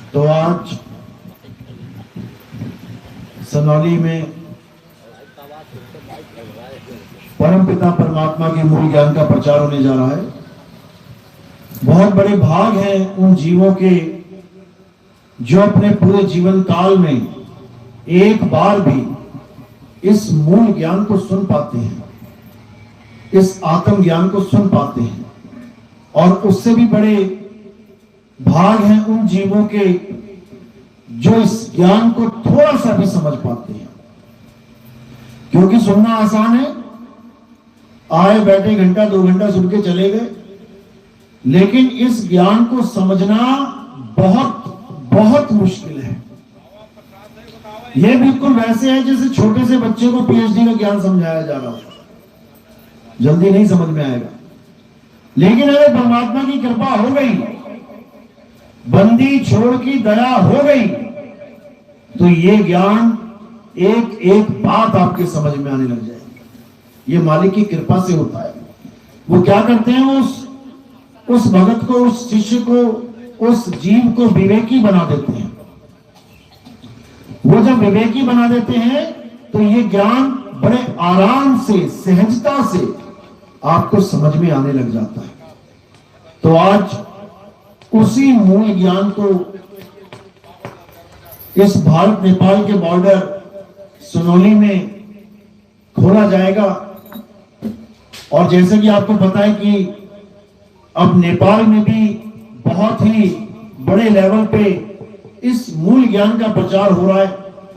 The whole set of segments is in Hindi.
तो आज सनौली में परमपिता परमात्मा के मूल ज्ञान का प्रचार होने जा रहा है। बहुत बड़े भाग हैं उन जीवों के जो अपने पूरे जीवन काल में एक बार भी इस मूल ज्ञान को सुन पाते हैं, इस आत्म ज्ञान को सुन पाते हैं। और उससे भी बड़े भाग हैं उन जीवों के जो इस ज्ञान को थोड़ा सा भी समझ पाते हैं। क्योंकि सुनना आसान है, आए बैठे घंटा 2 घंटा सुन के चले गए, लेकिन इस ज्ञान को समझना बहुत बहुत मुश्किल है। यह बिल्कुल वैसे है जैसे छोटे से बच्चे को पीएचडी का ज्ञान समझाया जा रहा हो, जल्दी नहीं समझ में आएगा। लेकिन अगर परमात्मा की कृपा हो गई, बंदी छोड़ की दया हो गई, तो ये ज्ञान एक एक बात आपके समझ में आने लग जाएगी। ये मालिक की कृपा से होता है। वो क्या करते हैं, उस भगत को, उस शिष्य को, उस जीव को विवेकी बना देते हैं। वो जब विवेकी बना देते हैं तो ये ज्ञान बड़े आराम से, सहजता से आपको समझ में आने लग जाता है। तो आज उसी मूल ज्ञान को इस भारत नेपाल के बॉर्डर सनौली में खोला जाएगा। और जैसे कि आपको पता है कि अब नेपाल में भी बहुत ही बड़े लेवल पे इस मूल ज्ञान का प्रचार हो रहा है।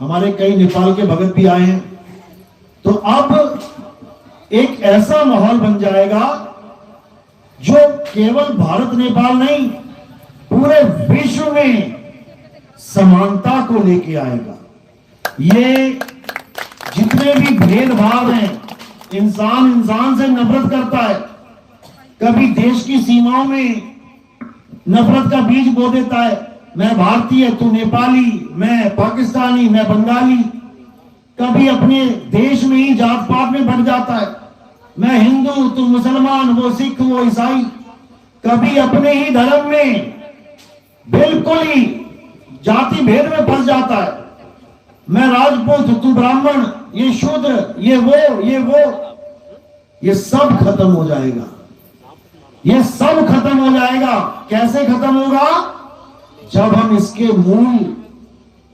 हमारे कई नेपाल के भगत भी आए हैं। तो अब एक ऐसा माहौल बन जाएगा जो केवल भारत नेपाल नहीं, पूरे विश्व में समानता को लेके आएगा। ये जितने भी भेदभाव हैं, इंसान इंसान से नफरत करता है, कभी देश की सीमाओं में नफरत का बीज बो देता है, मैं भारतीय, तू नेपाली, मैं पाकिस्तानी, मैं बंगाली। कभी अपने देश में ही जात पात में बढ़ जाता है, मैं हिंदू, तू मुसलमान, वो सिख, वो ईसाई। कभी अपने ही धर्म में बिल्कुल ही जाति भेद में फंस जाता है, मैं राजपूत, तू ब्राह्मण, ये शूद्र, ये वो। ये सब खत्म हो जाएगा। ये सब खत्म हो जाएगा। कैसे खत्म होगा? जब हम इसके मूल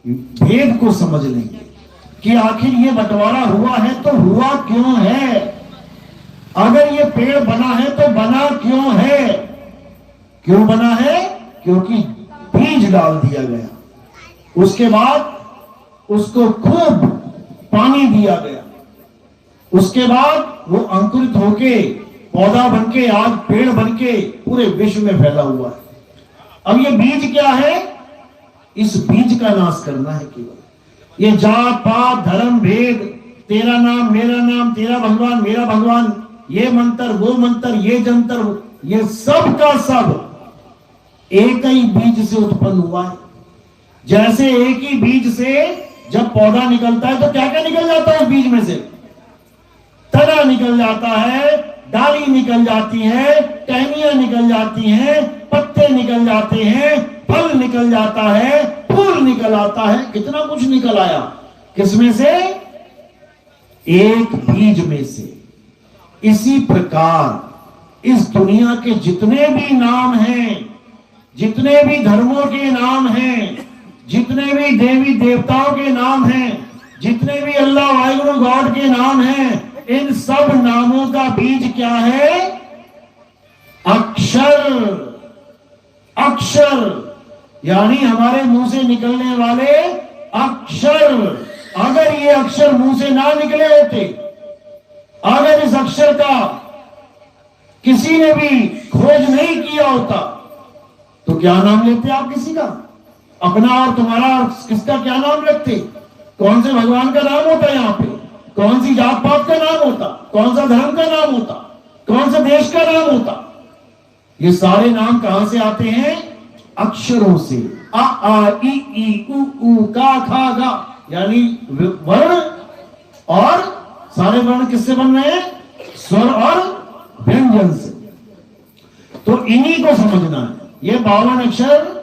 भेद को समझ लेंगे कि आखिर ये बंटवारा हुआ है तो हुआ क्यों है। अगर ये पेड़ बना है तो बना क्यों है? क्यों बना है? क्योंकि बीज डाल दिया गया, उसके बाद उसको खूब पानी दिया गया, उसके बाद वो अंकुरित होके पौधा बनके आज पेड़ बनके पूरे विश्व में फैला हुआ है। अब ये बीज क्या है? इस बीज का नाश करना है केवल। ये जात पात धर्म भेद, तेरा नाम मेरा नाम, तेरा भगवान मेरा भगवान, ये मंत्र वो मंत्र, ये जंतर, ये सब का सब एक ही बीज से उत्पन्न हुआ है। जैसे एक ही बीज से जब पौधा निकलता है तो क्या क्या निकल जाता है उस बीज में से? तना निकल जाता है, डाली निकल जाती है, टहनियां निकल जाती हैं, पत्ते निकल जाते हैं, फल निकल जाता है, फूल निकल आता है, कितना कुछ निकल आया। किसमें से? एक बीज में से। इसी प्रकार इस दुनिया के जितने भी नाम हैं, जितने भी धर्मों के नाम हैं, जितने भी देवी देवताओं के नाम हैं, जितने भी अल्लाह वाहिगुरु गॉड के नाम हैं, इन सब नामों का बीज क्या है? अक्षर। अक्षर यानी हमारे मुंह से निकलने वाले अक्षर। अगर ये अक्षर मुंह से ना निकले होते, अगर इस अक्षर का किसी ने भी खोज नहीं किया होता, तो क्या नाम लेते आप किसी का? अपना और तुम्हारा और किसका क्या नाम रखते? कौन से भगवान का नाम होता यहाँ पे? कौन सी जात पात का नाम होता? कौन सा धर्म का नाम होता? कौन सा देश का नाम होता? ये सारे नाम कहां से आते हैं? अक्षरों से। अ आ इ ई उ ऊ का खा गा, यानी वर्ण। और सारे वर्ण किससे बन रहे हैं? स्वर और व्यंजन से। तो इन्हीं को समझना है। ये 52 अक्षर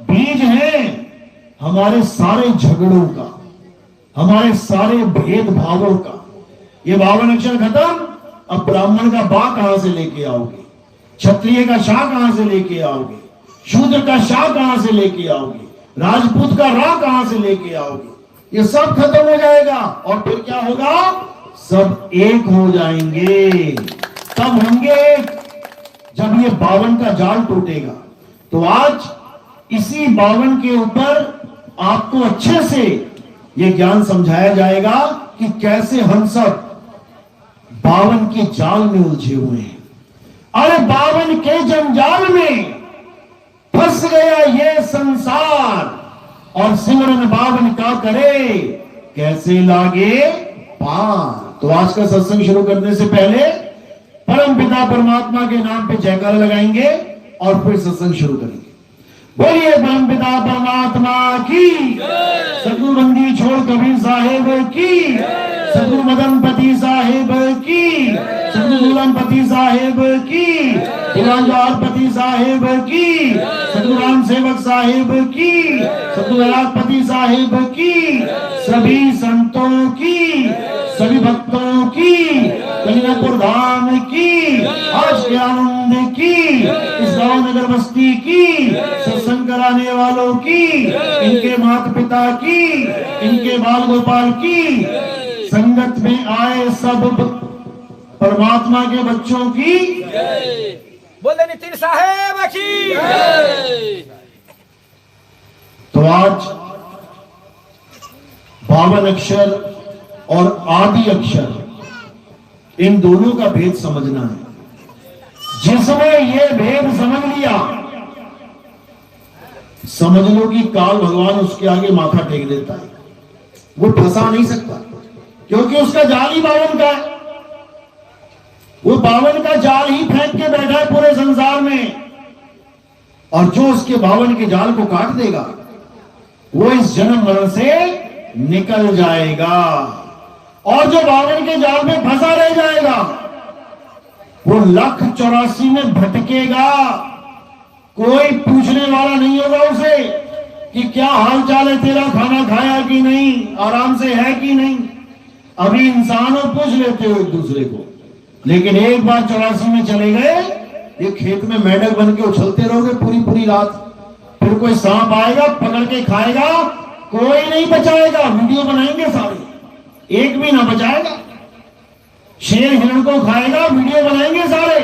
बीज हैं हमारे सारे झगड़ों का, हमारे सारे भेदभावों का। ये 52 अक्षर खत्म। अब ब्राह्मण का बा कहां से लेके आओगे, क्षत्रिय का शाह कहां से लेके आओगे, शूद्र का शाह कहां से लेके आओगे, राजपूत का रा कहां से लेके आओगे। ये सब खत्म हो जाएगा और फिर क्या होगा, सब एक हो जाएंगे। तब होंगे एक, जब ये 52 का जाल टूटेगा। तो आज इसी 52 के ऊपर आपको अच्छे से ये ज्ञान समझाया जाएगा कि कैसे हम सब 52 के जाल में उलझे हुए हैं। अरे 52 के जंजाल में फंस गया ये संसार, और सिमरन 52 का करे कैसे लागे पार। तो आज का सत्संग शुरू करने से पहले परम पिता परमात्मा के नाम पे जयकारा लगाएंगे और फिर सत्संग शुरू करेंगे। बोलिए परम पिता परमात्मा की, सतगुरु बंदी छोड़ कबीर साहेब की, सतगुरु मदनपति साहेब की, सतगुरु गुलामपति साहेब की, दिवानपति साहेब की, सतगुरु राम सेवक साहेब की, सतगुरु राजपति साहेब की, सभी संतों की, सभी भक्तों की, कलियापुर धाम की, आज के आनंद की, इस गांव नगर बस्ती की, सत्संग कराने वालों की, इनके माता पिता की, इनके बाल गोपाल की, संगत में आए सब परमात्मा के बच्चों की। बोले नितिन साहेब की। तो आज 52 अक्षर और आदि अक्षर, इन दोनों का भेद समझना है। जिसने ये भेद समझ लिया, समझ लो कि काल भगवान उसके आगे माथा टेक देता है। वो फंसा नहीं सकता, क्योंकि उसका जाल ही 52 का है। वो 52 का जाल ही फेंक के बैठा है पूरे संसार में, और जो उसके 52 के जाल को काट देगा वो इस जन्म मरण से निकल जाएगा, और जो 52 के जाल में फंसा रह जाएगा वो 1,84 में भटकेगा। कोई पूछने वाला नहीं होगा उसे कि क्या हाल चाल है तेरा, खाना खाया कि नहीं, आराम से है कि नहीं। अभी इंसानों पूछ लेते हो एक दूसरे को, लेकिन एक बार 84 में चले गए, ये खेत में मेंढक बन के उछलते रहोगे पूरी पूरी रात। फिर कोई सांप आएगा पकड़ के खाएगा, कोई नहीं बचाएगा। वीडियो बनाएंगे सारे, एक भी ना बचाएगा। शेर हिरण को खाएगा, वीडियो बनाएंगे सारे,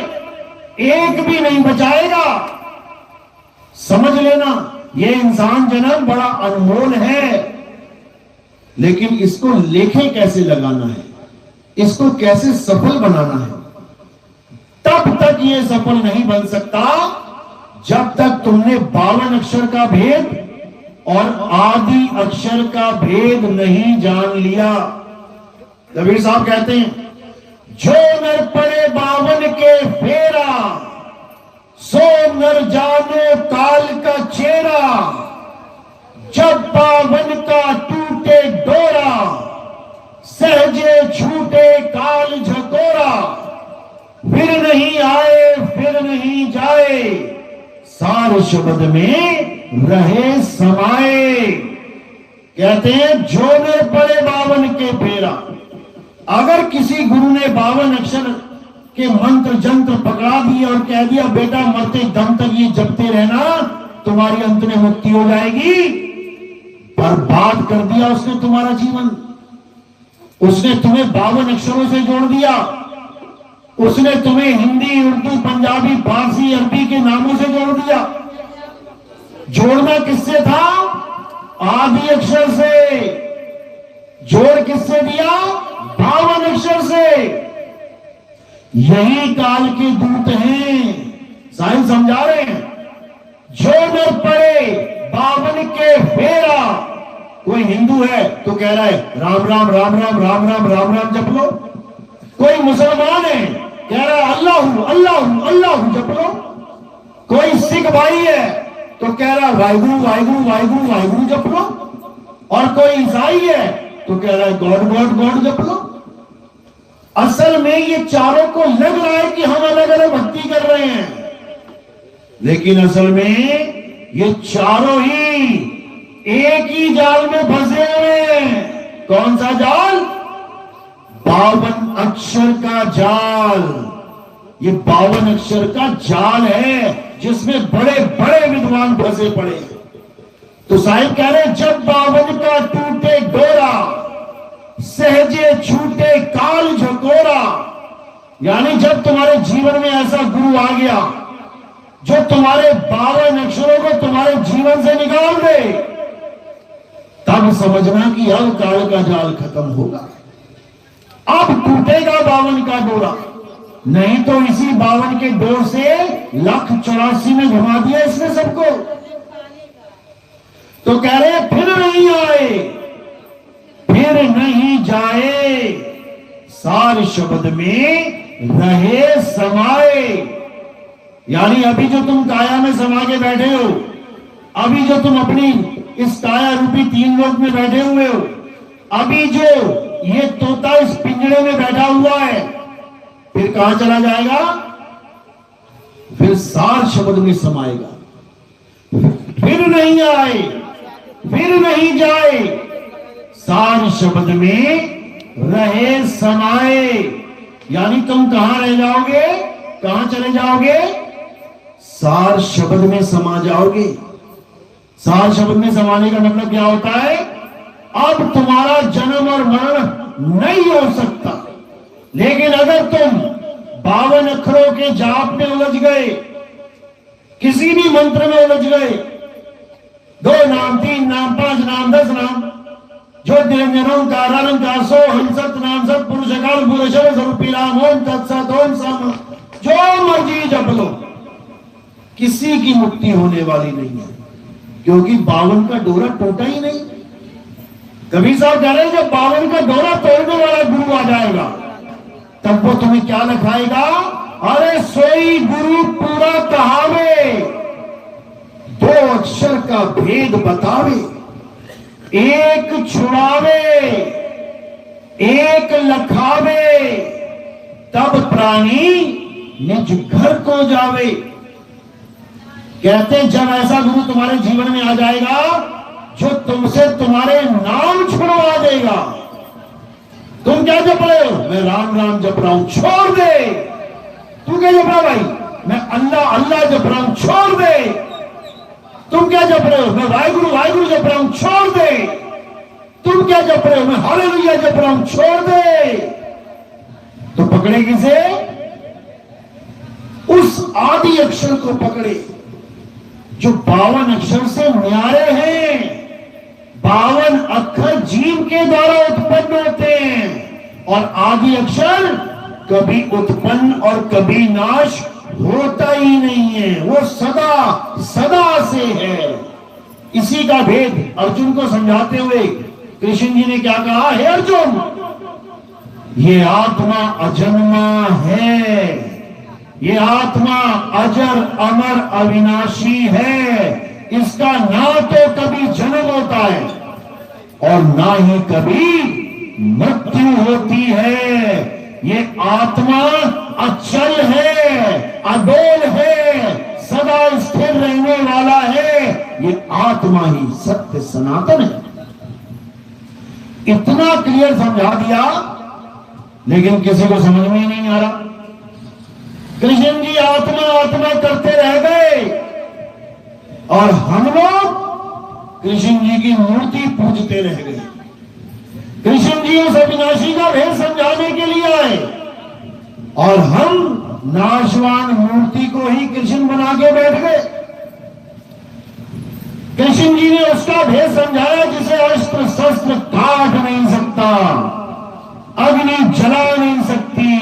एक भी नहीं बचाएगा। समझ लेना, ये इंसान जन्म बड़ा अनमोल है, लेकिन इसको लेखे कैसे लगाना है, इसको कैसे सफल बनाना है, तब तक ये सफल नहीं बन सकता जब तक तुमने 52 अक्षर का भेद और आदि अक्षर का भेद नहीं जान लिया। कबीर साहब कहते हैं, जो नर पड़े 52 के फेरा, सो नर जाने काल का चेहरा। जब 52 का टूटे डोरा, सहजे छूटे काल झकोरा। फिर नहीं आए फिर नहीं जाए, सार शब्द में रहे समाए। कहते हैं जो नर पड़े 52 के फेरा। अगर किसी गुरु ने 52 अक्षर के मंत्र जंत्र पकड़ा दिए और कह दिया बेटा मरते दम तक ये जपते रहना, तुम्हारी अंत में मुक्ति हो जाएगी, बर्बाद कर दिया उसने तुम्हारा जीवन। उसने तुम्हें 52 अक्षरों से जोड़ दिया। उसने तुम्हें हिंदी, उर्दू, पंजाबी, फारसी, अरबी के नामों से जोड़ दिया। जोड़ना किससे था? आदि अक्षर से। जोड़ किससे दिया? 52 अक्षर से। यही काल के दूत हैं, साइंस समझा रहे हैं। जो नर पड़े 52 के फेरा। कोई हिंदू है तो कह रहा है राम राम राम राम राम राम राम राम जप लो। कोई मुसलमान है कह रहा है अल्लाह अल्लाह अल्लाह जप लो। कोई सिख भाई है तो कह रहा है वाहिगुरु वाहिगुरु वाहिगुरु वाहिगुरु जप लो। और कोई ईसाई है तो कह रहा है गॉड गॉड गॉड जप लो। असल में ये चारों को लग रहा है कि हम अलग अलग भक्ति कर रहे हैं, लेकिन असल में ये चारों ही एक ही जाल में फंसे हुए हैं। कौन सा जाल? 52 अक्षर का जाल। ये 52 अक्षर का जाल है जिसमें बड़े बड़े विद्वान फंसे पड़े हैं। तो साहिब कह रहे जब 52 का टूटे डोरा, सहजे छूटे काल झकोरा, यानी जब तुम्हारे जीवन में ऐसा गुरु आ गया जो तुम्हारे 52 अक्षरों को तुम्हारे जीवन से निकाल दे, तब समझना कि अब काल का जाल खत्म होगा। अब टूटेगा 52 का डोरा, नहीं तो इसी 52 के डोर से 1,84 में घुमा दिया इसने सबको। तो कह रहे फिर नहीं आए, फिर नहीं जाए, सार शब्द में रहे समाए। यानी अभी जो तुम काया में समा के बैठे हो, अभी जो तुम अपनी इस काया रूपी 3 लोक में बैठे हुए हो, अभी जो ये तोता इस पिंजरे में बैठा हुआ है, फिर कहां चला जाएगा? फिर सार शब्द में समाएगा। फिर नहीं आए, फिर नहीं जाए, सार शब्द में रहे समाए। यानी तुम कहां रह जाओगे? कहां चले जाओगे? सार शब्द में समा जाओगे। सार शब्द में समाने का मतलब क्या होता है? अब तुम्हारा जन्म और मरण नहीं हो सकता। लेकिन अगर तुम 52 अक्षरों के जाप में उलझ गए, किसी भी मंत्र में उलझ गए, 2 नाम, 3 नाम, 5 नाम, 10 नाम, जो निरंकार सो हंसत नाम सत पुरुष काल पुरुष स्वरूपीराम ओम तत्सत ओम सम, जो मर्जी जप लो, किसी की मुक्ति होने वाली नहीं है, क्योंकि 52 का डोरा टूटा ही नहीं। कबीर साहब कह रहे हैं जब 52 का डोरा तोड़ने वाला गुरु आ जाएगा, तब वो तुम्हें क्या लिखाएगा? अरे सोई गुरु पूरा कहावे, 2 अक्षर का भेद बतावे, एक छुड़ावे, एक लखावे, तब प्राणी निज घर को जावे। कहते जब ऐसा गुरु तुम्हारे जीवन में आ जाएगा जो तुमसे तुम्हारे नाम छुड़वा देगा। तुम क्या जप रहे हो? मैं राम राम जप रहा हूं, छोड़ दे। तू क्या जप रहा भाई? मैं अल्लाह अल्लाह जप रहा हूं, छोड़ दे। तुम क्या जप रहे हो? मैं वाहिगुरु वाहिगुरु जप रहा हूं, छोड़ दे। तुम क्या जप रहे हो? मैं हालेलुया जप रहा हूं, छोड़ दे। तो पकड़े किसे? उस आदि अक्षर को पकड़े जो 52 अक्षर से न्यारे हैं। 52 अक्षर जीव के द्वारा उत्पन्न होते हैं और आदि अक्षर कभी उत्पन्न और कभी नाश होता ही नहीं है, वो सदा सदा से है। इसी का भेद अर्जुन को समझाते हुए कृष्ण जी ने क्या कहा? हे अर्जुन, ये आत्मा अजन्मा है, ये आत्मा अजर अमर अविनाशी है, इसका ना तो कभी जन्म होता है और ना ही कभी मृत्यु होती है। ये आत्मा अचल है, अडोल है, सदा स्थिर रहने वाला है। ये आत्मा ही सत्य सनातन है। इतना क्लियर समझा दिया, लेकिन किसी को समझ में ही नहीं आ रहा। कृष्ण जी आत्मा आत्मा करते रह गए और हम लोग कृष्ण जी की मूर्ति पूजते रह गए। कृष्ण जी उस अविनाशी का भेद समझाने के लिए आए और हम नाशवान मूर्ति को ही कृष्ण बना के बैठ गए। कृष्ण जी ने उसका भेद समझाया जिसे अस्त्र शस्त्र काट नहीं सकता, अग्नि जला नहीं सकती,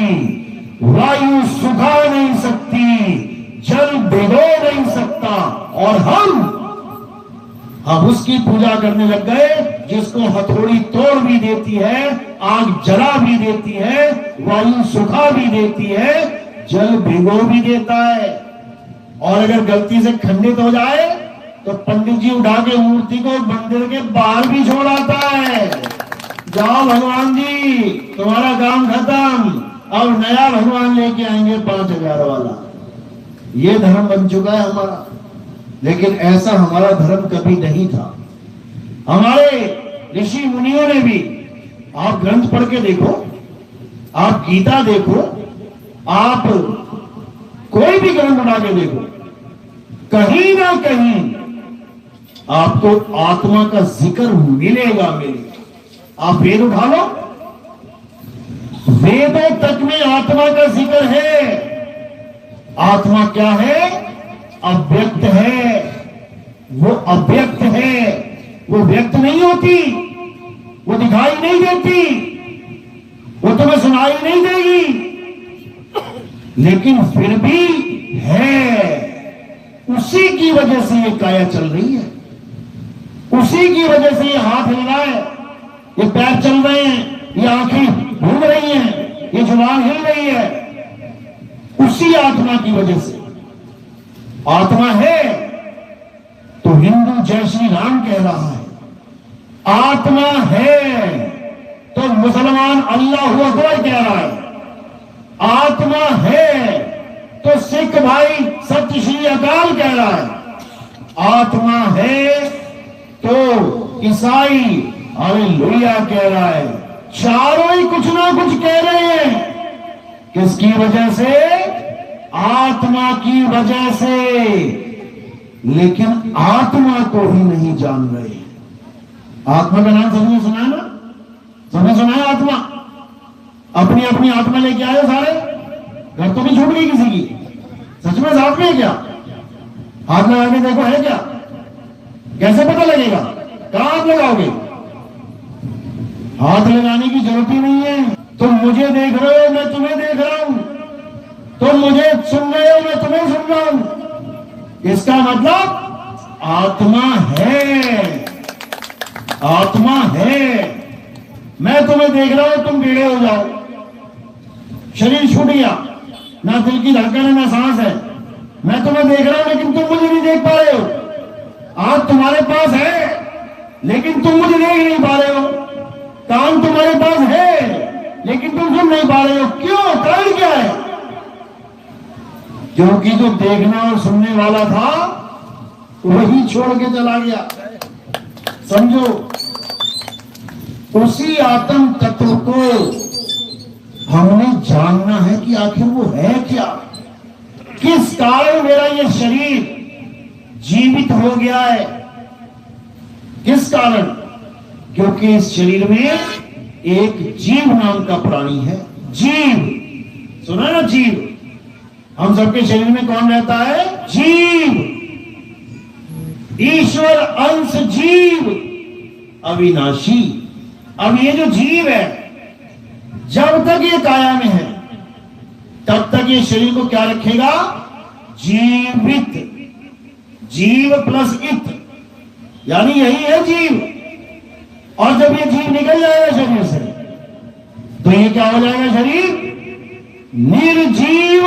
वायु सुखा नहीं सकती, जल भिगो नहीं सकता, और हम उसकी पूजा करने लग गए जिसको हथौड़ी तोड़ भी देती है, आग जला भी देती है, वायु सुखा भी देती है, जल भिगो भी देता है। और अगर गलती से खंडित हो जाए तो पंडित जी उठा के मूर्ति को मंदिर के बाहर भी छोड़ आता है। जाओ भगवान जी, तुम्हारा काम खत्म, अब नया भगवान लेके आएंगे 5000 वाला। ये धर्म बन चुका है हमारा, लेकिन ऐसा हमारा धर्म कभी नहीं था। हमारे ऋषि मुनियों ने भी, आप ग्रंथ पढ़ के देखो, आप गीता देखो, आप कोई भी ग्रंथ उठा के देखो, कहीं ना कहीं आपको आत्मा का जिक्र मिलेगा। आप वेद उठा लो, वेदों तक में आत्मा का जिक्र है। आत्मा क्या है? अव्यक्त है। वो अव्यक्त है, वो व्यक्त नहीं होती, वो दिखाई नहीं देती, वो तुम्हें सुनाई नहीं देगी, लेकिन फिर भी है। उसी की वजह से ये काया चल रही है, उसी की वजह से ये हाथ हिल रहा है, ये पैर चल रहे हैं, ये आंखें घूम रही हैं, ये जुबान हिल रही है, उसी आत्मा की वजह से। आत्मा है तो हिंदू जय श्री राम कह रहा है, आत्मा है तो मुसलमान अल्लाहू अकबर कह रहा है, आत्मा है तो सिख भाई सत श्री अकाल कह रहा है, आत्मा है तो ईसाई हालेलुया कह रहा है। चारों ही कुछ ना कुछ कह रहे हैं। किसकी वजह से? आत्मा की वजह से। लेकिन आत्मा को ही नहीं जान रहे। आत्मा का नाम सबने सुना है ना? सबने सुना है आत्मा? अपनी अपनी आत्मा लेके आए सारे, घर तो नहीं छूट गई किसी की। सच में साथ में है क्या? हाथ लगा के देखो, है क्या? कैसे पता लगेगा? कहां हाथ लगाओगे? हाथ लगाने की जरूरत ही नहीं है। तुम मुझे देख रहे हो, मैं तुम्हें देख रहा हूं, तुम मुझे सुन रहे हो, मैं तुम्हें सुन रहा हूं। इसका मतलब आत्मा है, आत्मा है। मैं तुम्हें देख रहा हूं, तुम टेढ़े हो जाओ, शरीर छूट गया, ना दिल की धड़कन है ना सांस है, मैं तुम्हें देख रहा हूं लेकिन तुम मुझे नहीं देख पा रहे हो। आंख तुम्हारे पास है लेकिन तुम मुझे देख नहीं पा रहे हो, कान तुम्हारे पास है लेकिन तुम सुन नहीं पा रहे हो। क्यों? कारण क्या है? क्योंकि जो देखना और सुनने वाला था वही छोड़ के चला गया। समझो, उसी आत्म तत्व को हमने जानना है कि आखिर वो है क्या। किस कारण मेरा ये शरीर जीवित हो गया है? किस कारण? क्योंकि इस शरीर में एक जीव नाम का प्राणी है। जीव सुना ना? जीव। हम सबके शरीर में कौन रहता है? जीव। ईश्वर अंश जीव, अविनाशी। अब ये जो जीव है, जब तक ये काया में है तब तक ये शरीर को क्या रखेगा? जीवित। जीव प्लस इत, यानी यही है जीव। और जब ये जीव निकल जाएगा शरीर से तो ये क्या हो जाएगा? शरीर निर्जीव,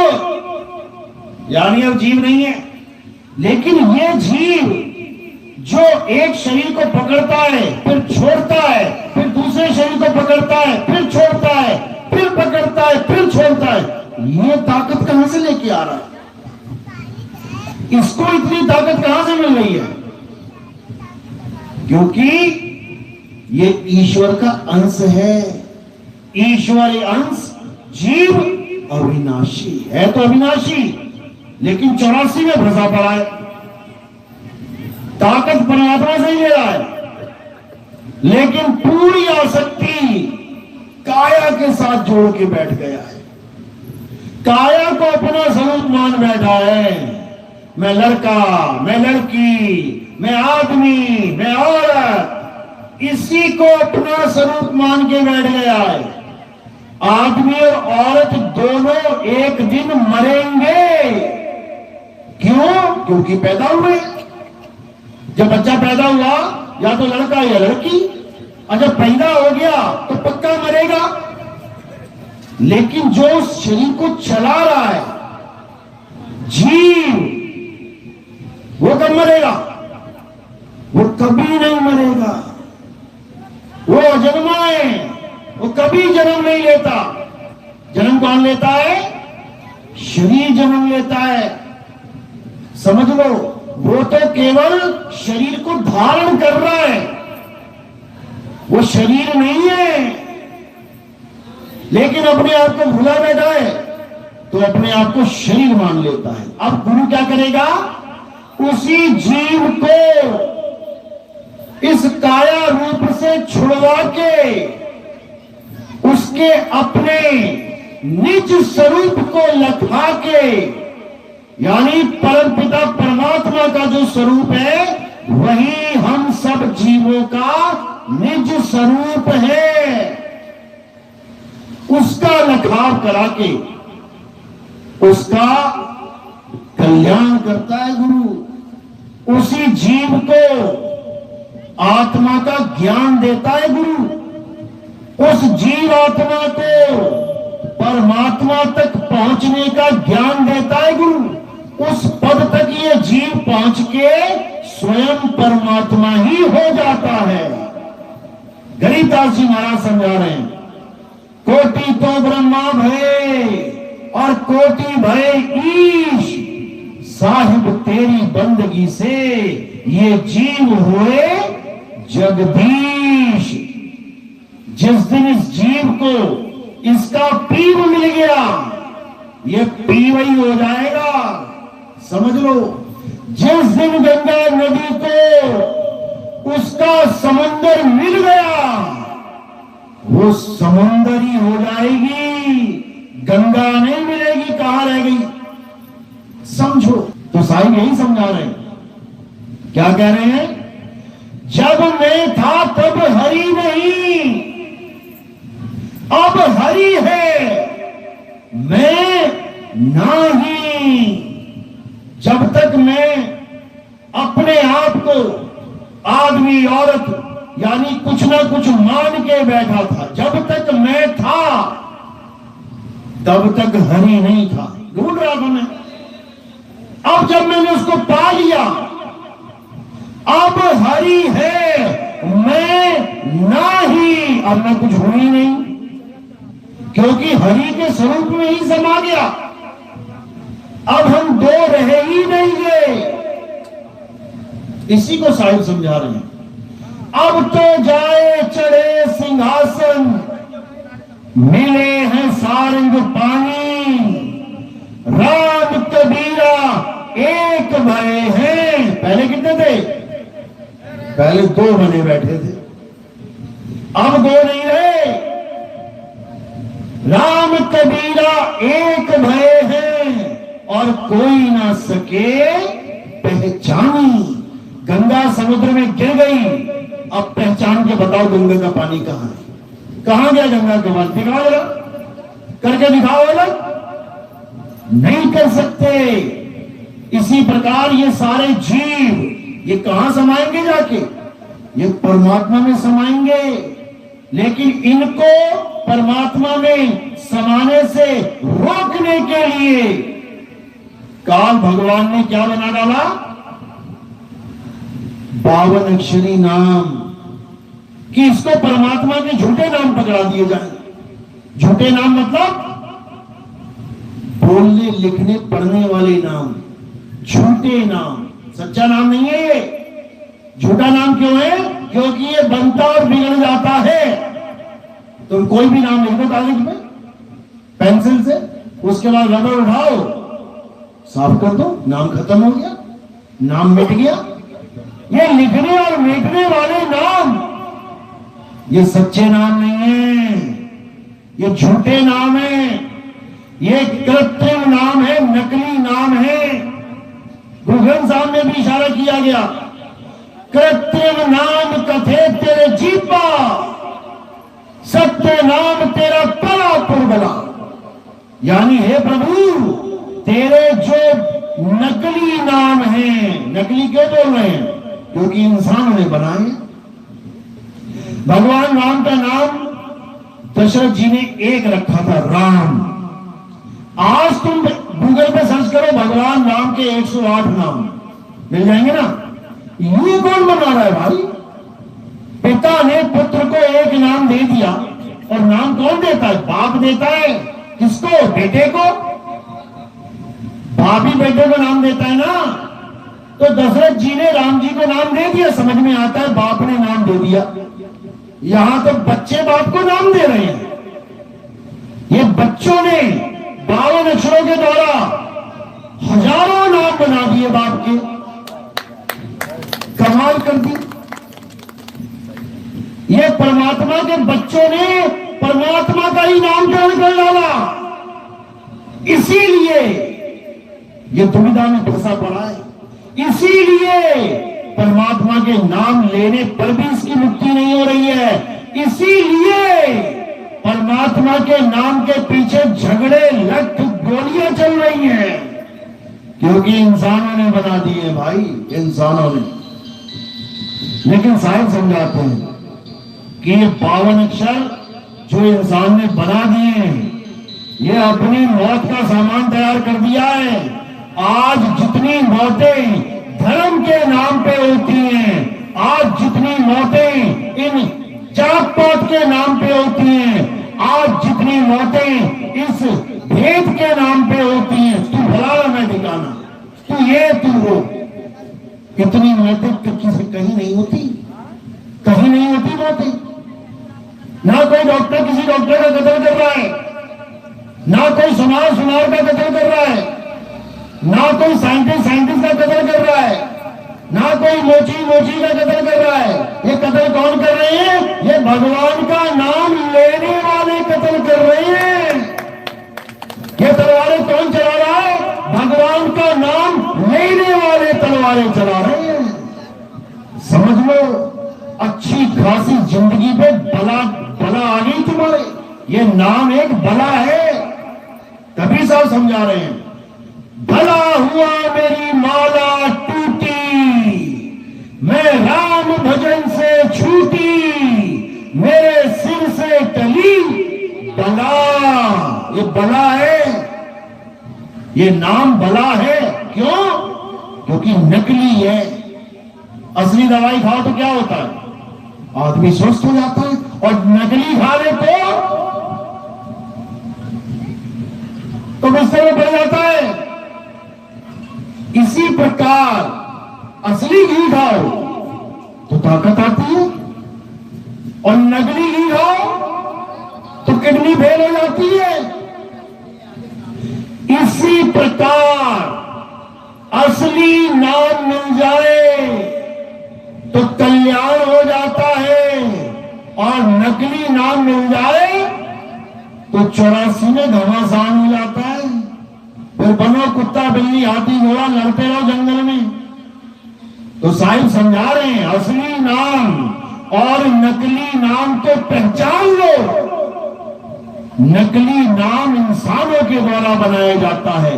यानी अब जीव नहीं है। लेकिन ये जीव जो एक शरीर को पकड़ता है, फिर छोड़ता है, फिर दूसरे शरीर को पकड़ता है, फिर छोड़ता है, फिर पकड़ता है, फिर छोड़ता है, ये ताकत कहां से लेके आ रहा है? इसको इतनी ताकत कहां से मिल रही है? क्योंकि ये ईश्वर का अंश है। ईश्वरी अंश जीव अविनाशी है, तो अविनाशी, लेकिन 84 में फंसा पड़ा है। ताकत परमात्मा से ही ले रहा है, लेकिन पूरी आसक्ति काया के साथ जोड़ के बैठ गया है। काया को अपना स्वरूप मान बैठा है। मैं लड़का, मैं लड़की, मैं आदमी, मैं औरत, इसी को अपना स्वरूप मान के बैठ गया है। आदमी और औरत दोनों एक दिन मरेंगे। क्यों? क्योंकि पैदा हुए। जब बच्चा पैदा हुआ, या तो लड़का या लड़की, और जब पैदा हो गया तो पक्का मरेगा। लेकिन जो शरीर को चला रहा है, जीव, वो कब मरेगा? वो कभी नहीं मरेगा। वो अजन्मा है, वो कभी जन्म नहीं लेता। जन्म कौन लेता है? शरीर जन्म लेता है। समझ लो, वो तो केवल शरीर को धारण कर रहा है, वो शरीर नहीं है, लेकिन अपने आप को भूला बैठा है तो अपने आप को शरीर मान लेता है। अब गुरु क्या करेगा? उसी जीव को इस काया रूप से छुड़वा के उसके अपने निज स्वरूप को लखा के, यानी परमपिता परमात्मा का जो स्वरूप है वही हम सब जीवों का निज स्वरूप है, उसका लखाव करा के उसका कल्याण करता है गुरु। उसी जीव को आत्मा का ज्ञान देता है गुरु। उस जीव आत्मा को परमात्मा तक पहुंचने का ज्ञान देता है गुरु। उस पद तक ये जीव पहुंच के स्वयं परमात्मा ही हो जाता है। गरीबदास जी महाराज समझा रहे हैं, कोटि तो ब्रह्मा भय और कोटि भय ईश, साहिब तेरी बंदगी से ये जीव हुए जगदीश। जिस दिन इस जीव को इसका पीव मिल गया, ये पीव ही हो जाएगा, समझ लो। जिस दिन गंगा नदी को उसका समंदर मिल गया, वो समंदर ही हो जाएगी, गंगा नहीं मिलेगी, कहां रह गई? समझो। तो साईं यही समझा रहे हैं। क्या कह रहे हैं? जब मैं था तब हरि नहीं, अब हरि है, मैं नहीं। जब तक मैं अपने आप को आदमी औरत यानी कुछ ना कुछ मान के बैठा था, जब तक मैं था तब तक हरि नहीं था, ढूंढ रहा था मैं। अब जब मैंने उसको पा लिया, अब हरि है, मैं नहीं। अब मैं कुछ हूं ही नहीं, क्योंकि हरि के स्वरूप में ही समा गया। अब हम दो रहे ही नहीं गए। इसी को साहिब समझा रहे हैं। अब तो जाए चढ़े सिंहासन, मिले हैं सारंग पानी, राम कबीरा एक भय हैं। पहले कितने थे? पहले दो बने बैठे थे, अब दो नहीं रहे। राम कबीरा एक भय हैं और कोई ना सके पहचानी। गंगा समुद्र में गिर गई, अब पहचान के बताओ गंगा का पानी कहां है? कहां गया गंगा का पानी? दिखाओ जरा, करके दिखाओ। अलग नहीं कर सकते। इसी प्रकार ये सारे जीव ये कहां समाएंगे? जाके ये परमात्मा में समाएंगे। लेकिन इनको परमात्मा में समाने से रोकने के लिए काल भगवान ने क्या बना डाला? 52 अक्षरी नाम, कि इसको परमात्मा के झूठे नाम पकड़ा दिए जाए। झूठे नाम मतलब बोलने लिखने पढ़ने वाले नाम, झूठे नाम। सच्चा नाम नहीं है ये। झूठा नाम क्यों है? क्योंकि ये बनता और बिगड़ जाता है। तुम कोई भी नाम लिख दो कागज में पेंसिल से, उसके बाद रबर उठाओ, साफ कर दो, नाम खत्म हो गया, नाम मिट गया। ये लिखने और मिटने वाले नाम ये सच्चे नाम नहीं है, ये झूठे नाम है, ये कृत्रिम नाम है, नकली नाम है। गुरु ग्रंथ साहब में भी इशारा किया गया, कृत्रिम नाम कथे तेरे जीपा, सत्य नाम तेरा परा पुरबला। यानी हे प्रभु, तेरे जो नकली नाम है, नकली क्यों बोल रहे हैं? क्योंकि इंसानों ने बनाए। भगवान राम का नाम दशरथ जी ने एक रखा था, राम। आज तुम गूगल पे सर्च करो भगवान राम के 108 नाम मिल जाएंगे ना। ये कौन बना रहा है भाई? पिता ने पुत्र को एक नाम दे दिया, और नाम कौन देता है? बाप देता है। किसको? बेटे को। बाप ही बेटे को नाम देता है ना। तो दशरथ जी ने राम जी को नाम दे दिया, समझ में आता है बाप ने नाम दे दिया। यहां तो बच्चे बाप को नाम दे रहे हैं। ये बच्चों ने 52 अक्षरों के द्वारा हजारों नाम बना दिए बाप के। कमाल कर दी। ये परमात्मा के बच्चों ने परमात्मा का ही नामकरण कर डाला। इसीलिए ये दुविधा में फंसा पड़ा है। इसीलिए परमात्मा के नाम लेने पर भी इसकी मुक्ति नहीं हो रही है। इसीलिए परमात्मा के नाम के पीछे झगड़े, लठ, गोलियां चल रही हैं, क्योंकि इंसानों ने बना दिए भाई, इंसानों ने। लेकिन साहब समझाते हैं कि ये 52 अक्षर जो इंसान ने बना दिए हैं, ये अपनी मौत का सामान तैयार कर दिया है। आज जितनी मौतें धर्म के नाम पे होती हैं, आज जितनी मौतें इन जात पात के नाम पे होती हैं, आज जितनी मौतें इस भेद के नाम पे होती हैं, तू भला मैं ठिकाना, तू ये तू वो, इतनी मौतें किसी कहीं नहीं होती, कहीं नहीं होती मौतें। ना कोई डॉक्टर किसी डॉक्टर का कत्ल कर रहा है, ना कोई सुनार का कत्ल कर रहा है, ना कोई साइंटिस्ट का कत्ल कर रहा है, ना कोई मोची का कत्ल कर रहा है। ये कत्ल कौन कर रहे हैं? ये भगवान का नाम लेने वाले कत्ल कर रहे हैं। ये तलवारें कौन चला रहा है? भगवान का नाम लेने वाले तलवारें चला रहे हैं। समझ लो, अच्छी खासी जिंदगी पे बला आ गई तुम्हारे। ये नाम एक बला है। कबीर साहब समझा रहे हैं, भला हुआ मेरी माला टूटी, मैं राम भजन से छूटी, मेरे सिर से टली बला। ये बला है, ये नाम बला है। क्यों? क्योंकि नकली है। असली दवाई खाओ तो क्या होता है? आदमी स्वस्थ हो जाता है, और नकली खा ले तो बिस्तर में पड़ जाता है। इसी प्रकार असली घी खाओ तो ताकत आती है, और नकली घी खाओ तो किडनी फेल हो जाती है। इसी प्रकार असली नाम मिल जाए तो कल्याण हो जाता है, और नकली नाम मिल जाए तो 84 में घमासान हो जाता है। फिर बनो कुत्ता, बिल्ली, हाथी, घोड़ा, लड़ते रहो जंगल में। तो साहिब समझा रहे हैं, असली नाम और नकली नाम को पहचान लो। नकली नाम इंसानों के द्वारा बनाया जाता है।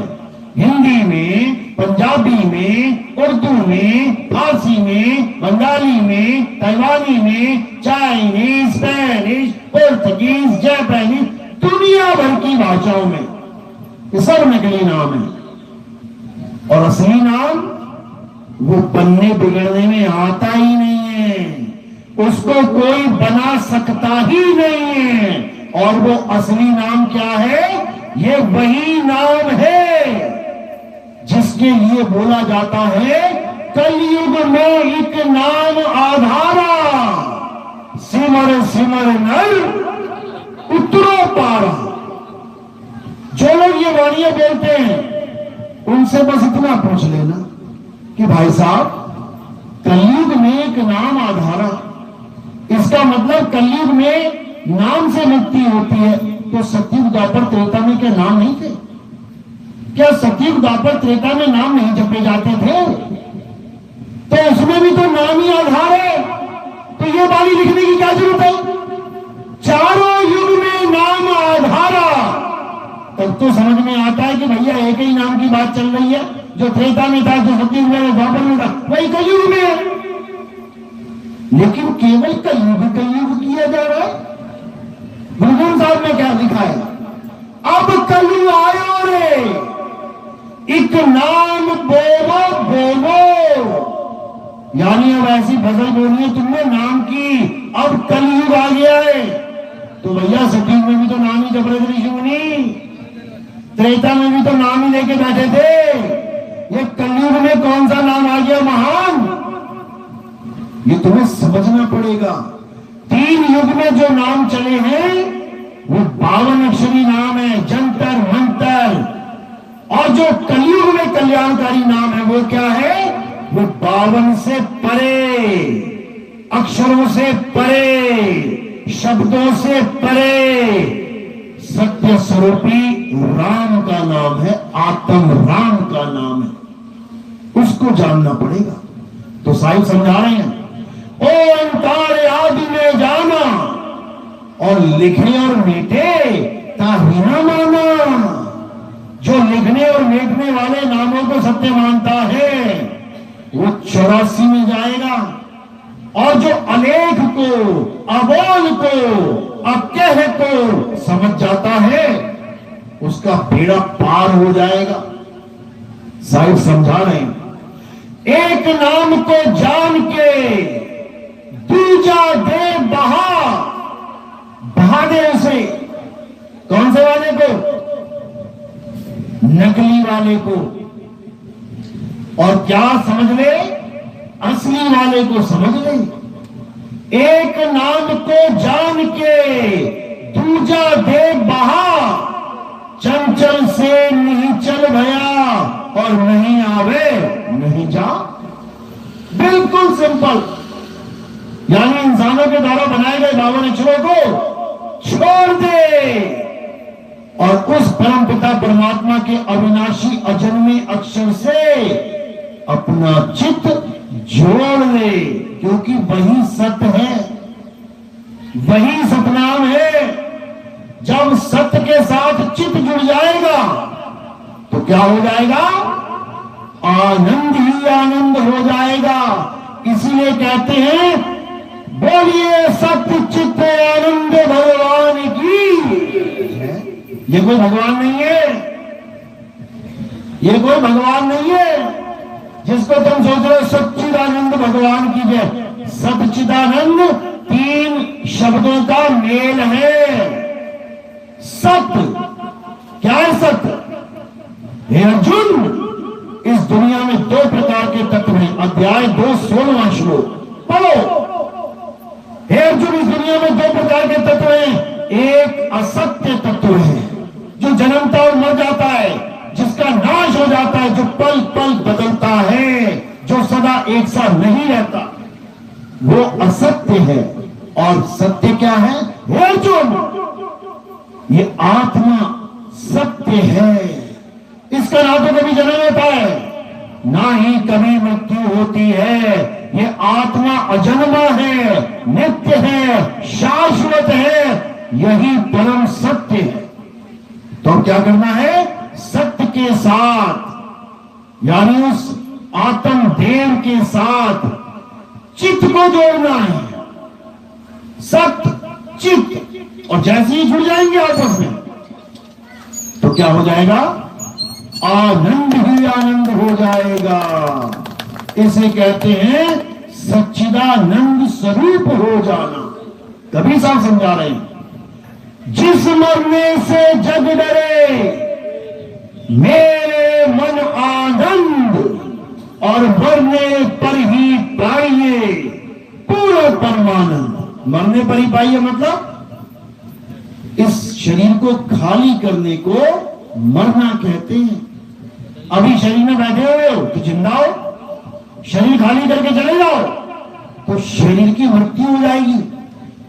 हिंदी में, पंजाबी में, उर्दू में, फारसी में, बंगाली में, ताइवानी में, चाइनीज, स्पेनिश, पोर्तुगीज, जापानीज, दुनिया भर की भाषाओं में ये सब नकली नाम है। और असली नाम वो बनने बिगड़ने में आता ही नहीं है, उसको कोई बना सकता ही नहीं है। और वो असली नाम क्या है? ये वही नाम है जिसके लिए बोला जाता है, कलयुग में एक नाम आधारा, सिमर सिमर नर उतरो पारा। जो लोग ये वाणियां बोलते हैं उनसे बस इतना पूछ लेना कि भाई साहब, कलयुग में एक नाम आधारा, इसका मतलब कलयुग में नाम से मुक्ति होती है। तो सतयुग, द्वापर, त्रेता में क्या नाम नहीं थे? क्या सतयुग, द्वापर, त्रेता में नाम नहीं जपे जाते थे? तो उसमें भी तो नाम ही आधार है। तो ये वाली लिखने की क्या जरूरत है? चारों युग में नाम आधारा। तब तो समझ में आता है कि भैया एक ही नाम की बात चल रही है। जो त्रेता में था, जो सतयुग में, द्वापर में था, वही कलयुग में है। लेकिन केवल कलयुग किया जा रहा है। गुरु साहब ने क्या लिखा है? अब कलयुग आयो रे, एक नाम बोलो बोलो। यानी अब ऐसी फसल बोली है तुमने नाम की, अब कलयुग आ गया है। तो भैया सतयुग में भी तो नाम ही जप रहे थे ऋषि मुनि, त्रेता में भी तो नाम ही लेके बैठे थे। ये कलयुग में कौन सा नाम आ गया महान? ये तुम्हें समझना पड़ेगा। 3 युग में जो नाम चले हैं वो 52 अक्षरी नाम है, जंतर मंतर। और जो कलयुग में कल्याणकारी नाम है वो क्या है? वो 52 से परे, अक्षरों से परे, शब्दों से परे सत्य स्वरूपी राम का नाम है, आत्म राम का नाम है। उसको जानना पड़ेगा। तो साहिब समझा रहे हैं, ओंकार आदि में जाना और लिखने और मेटे ताहि न माना। जो लिखने और मेटने वाले नामों को सत्य मानता है वो 84 में जाएगा, और जो अलेख को, अबोल को, अकह को समझ जाता है उसका बेड़ा पार हो जाएगा। साहिब समझा रहे हैं, एक नाम को जान के दूजा दे बहा दे उसे। कौन से वाले को? नकली वाले को। और क्या समझ ले? असली वाले को समझ ले। एक नाम को जान के दूजा दे बहा, चंचल से नहीं चल भया और नहीं आवे नहीं जा। बिल्कुल सिंपल। यानी इंसानों के द्वारा बनाए गए 52 अक्षरों को छोड़ दे और उस परम पिता परमात्मा के अविनाशी अजन्मे अक्षर से अपना चित्त जोड़ ले, क्योंकि वही सत्य है, वही सतनाम है। जब सत्य के साथ चित्त जुड़ जाएगा तो क्या हो जाएगा? आनंद ही आनंद हो जाएगा। इसीलिए कहते हैं, बोलिए सत्य चित्त आनंद भगवान की। ये कोई भगवान नहीं है, ये कोई भगवान नहीं है जिसको तुम सोच रहे हो सच्चिदानंद भगवान की जय। सच्चिदानंद 3 शब्दों का मेल है। सत्य क्या है? सत्य हे अर्जुन, इस दुनिया में 2 प्रकार के तत्व हैं। अध्याय 2 16वां श्लोक पढ़ो। हे अर्जुन, इस दुनिया में 2 प्रकार के तत्व हैं। एक असत्य तत्व है जो जन्मता और मर जाता है, जिसका नाश हो जाता है, जो पल पल बदलता है, जो सदा एक सा नहीं रहता, वो असत्य है। और सत्य क्या है? हे अर्जुन, ये आत्मा सत्य है। इसका ना तो कभी जन्म होता है ना ही कभी मृत्यु होती है। ये आत्मा अजन्मा है, नित्य है, शाश्वत है। यही परम सत्य है। तो क्या करना है? सत्य के साथ, यानी उस आत्म देव के साथ चित्त को जोड़ना है। सत्य चित्त, और जैसे ही जुड़ जाएंगे आपस में तो क्या हो जाएगा? आनंद ही आनंद हो जाएगा। इसे कहते हैं सच्चिदानंद स्वरूप हो जाना। कबीर साहब समझा रहे हैं, जिस मरने से जग डरे मेरे मन आनंद, और मरने पर ही पाइए पूरा परमानंद। मरने पर ही पाइए मतलब इस शरीर को खाली करने को मरना कहते हैं। अभी शरीर में बैठे हुए हो तो जिंदा हो, शरीर खाली करके चले जाओ तो शरीर की मृत्यु हो जाएगी।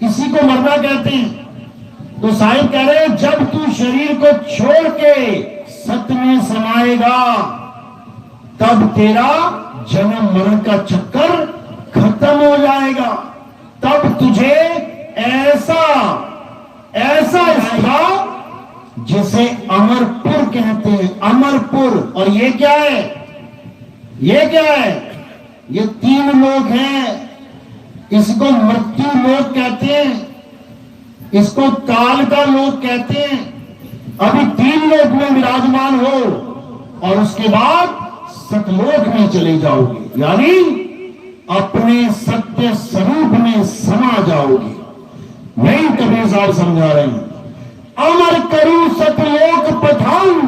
इसी को मरना कहते हैं। तो साहिब कह रहे हैं, जब तू शरीर को छोड़ के सत्य में समाएगा तब तेरा जन्म मरण का चक्कर खत्म हो जाएगा। तब तुझे ऐसा स्थान जिसे अमरपुर कहते हैं, अमरपुर। और ये क्या है? ये क्या है? ये 3 लोक हैं। इसको मृत्यु लोक कहते हैं, इसको काल का लोक कहते हैं। अभी 3 लोक में विराजमान हो और उसके बाद सतलोक में चले जाओगे, यानी अपने सत्य स्वरूप में समा जाओगे। यही कबीर साहब समझा रहे हैं, अमर करूं सतलोक पठाऊं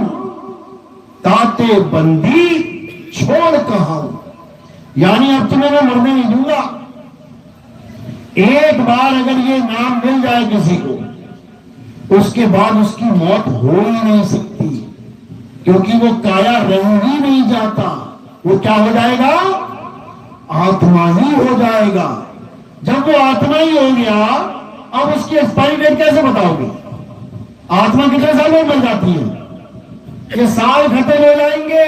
ताते बंदी छोड़ कहाऊं। यानी अब तुम्हें मैं मरने नहीं दूंगा। एक बार अगर ये नाम मिल जाए किसी को, उसके बाद उसकी मौत हो ही नहीं सकती, क्योंकि वो काया रह ही नहीं जाता। वो क्या हो जाएगा? आत्मा ही हो जाएगा। जब वो आत्मा ही हो गया, अब उसकी एक्सपायरी डेट कैसे बताओगे? आत्मा कितने साल में मर जाती है? ये साल खत्म हो जाएंगे,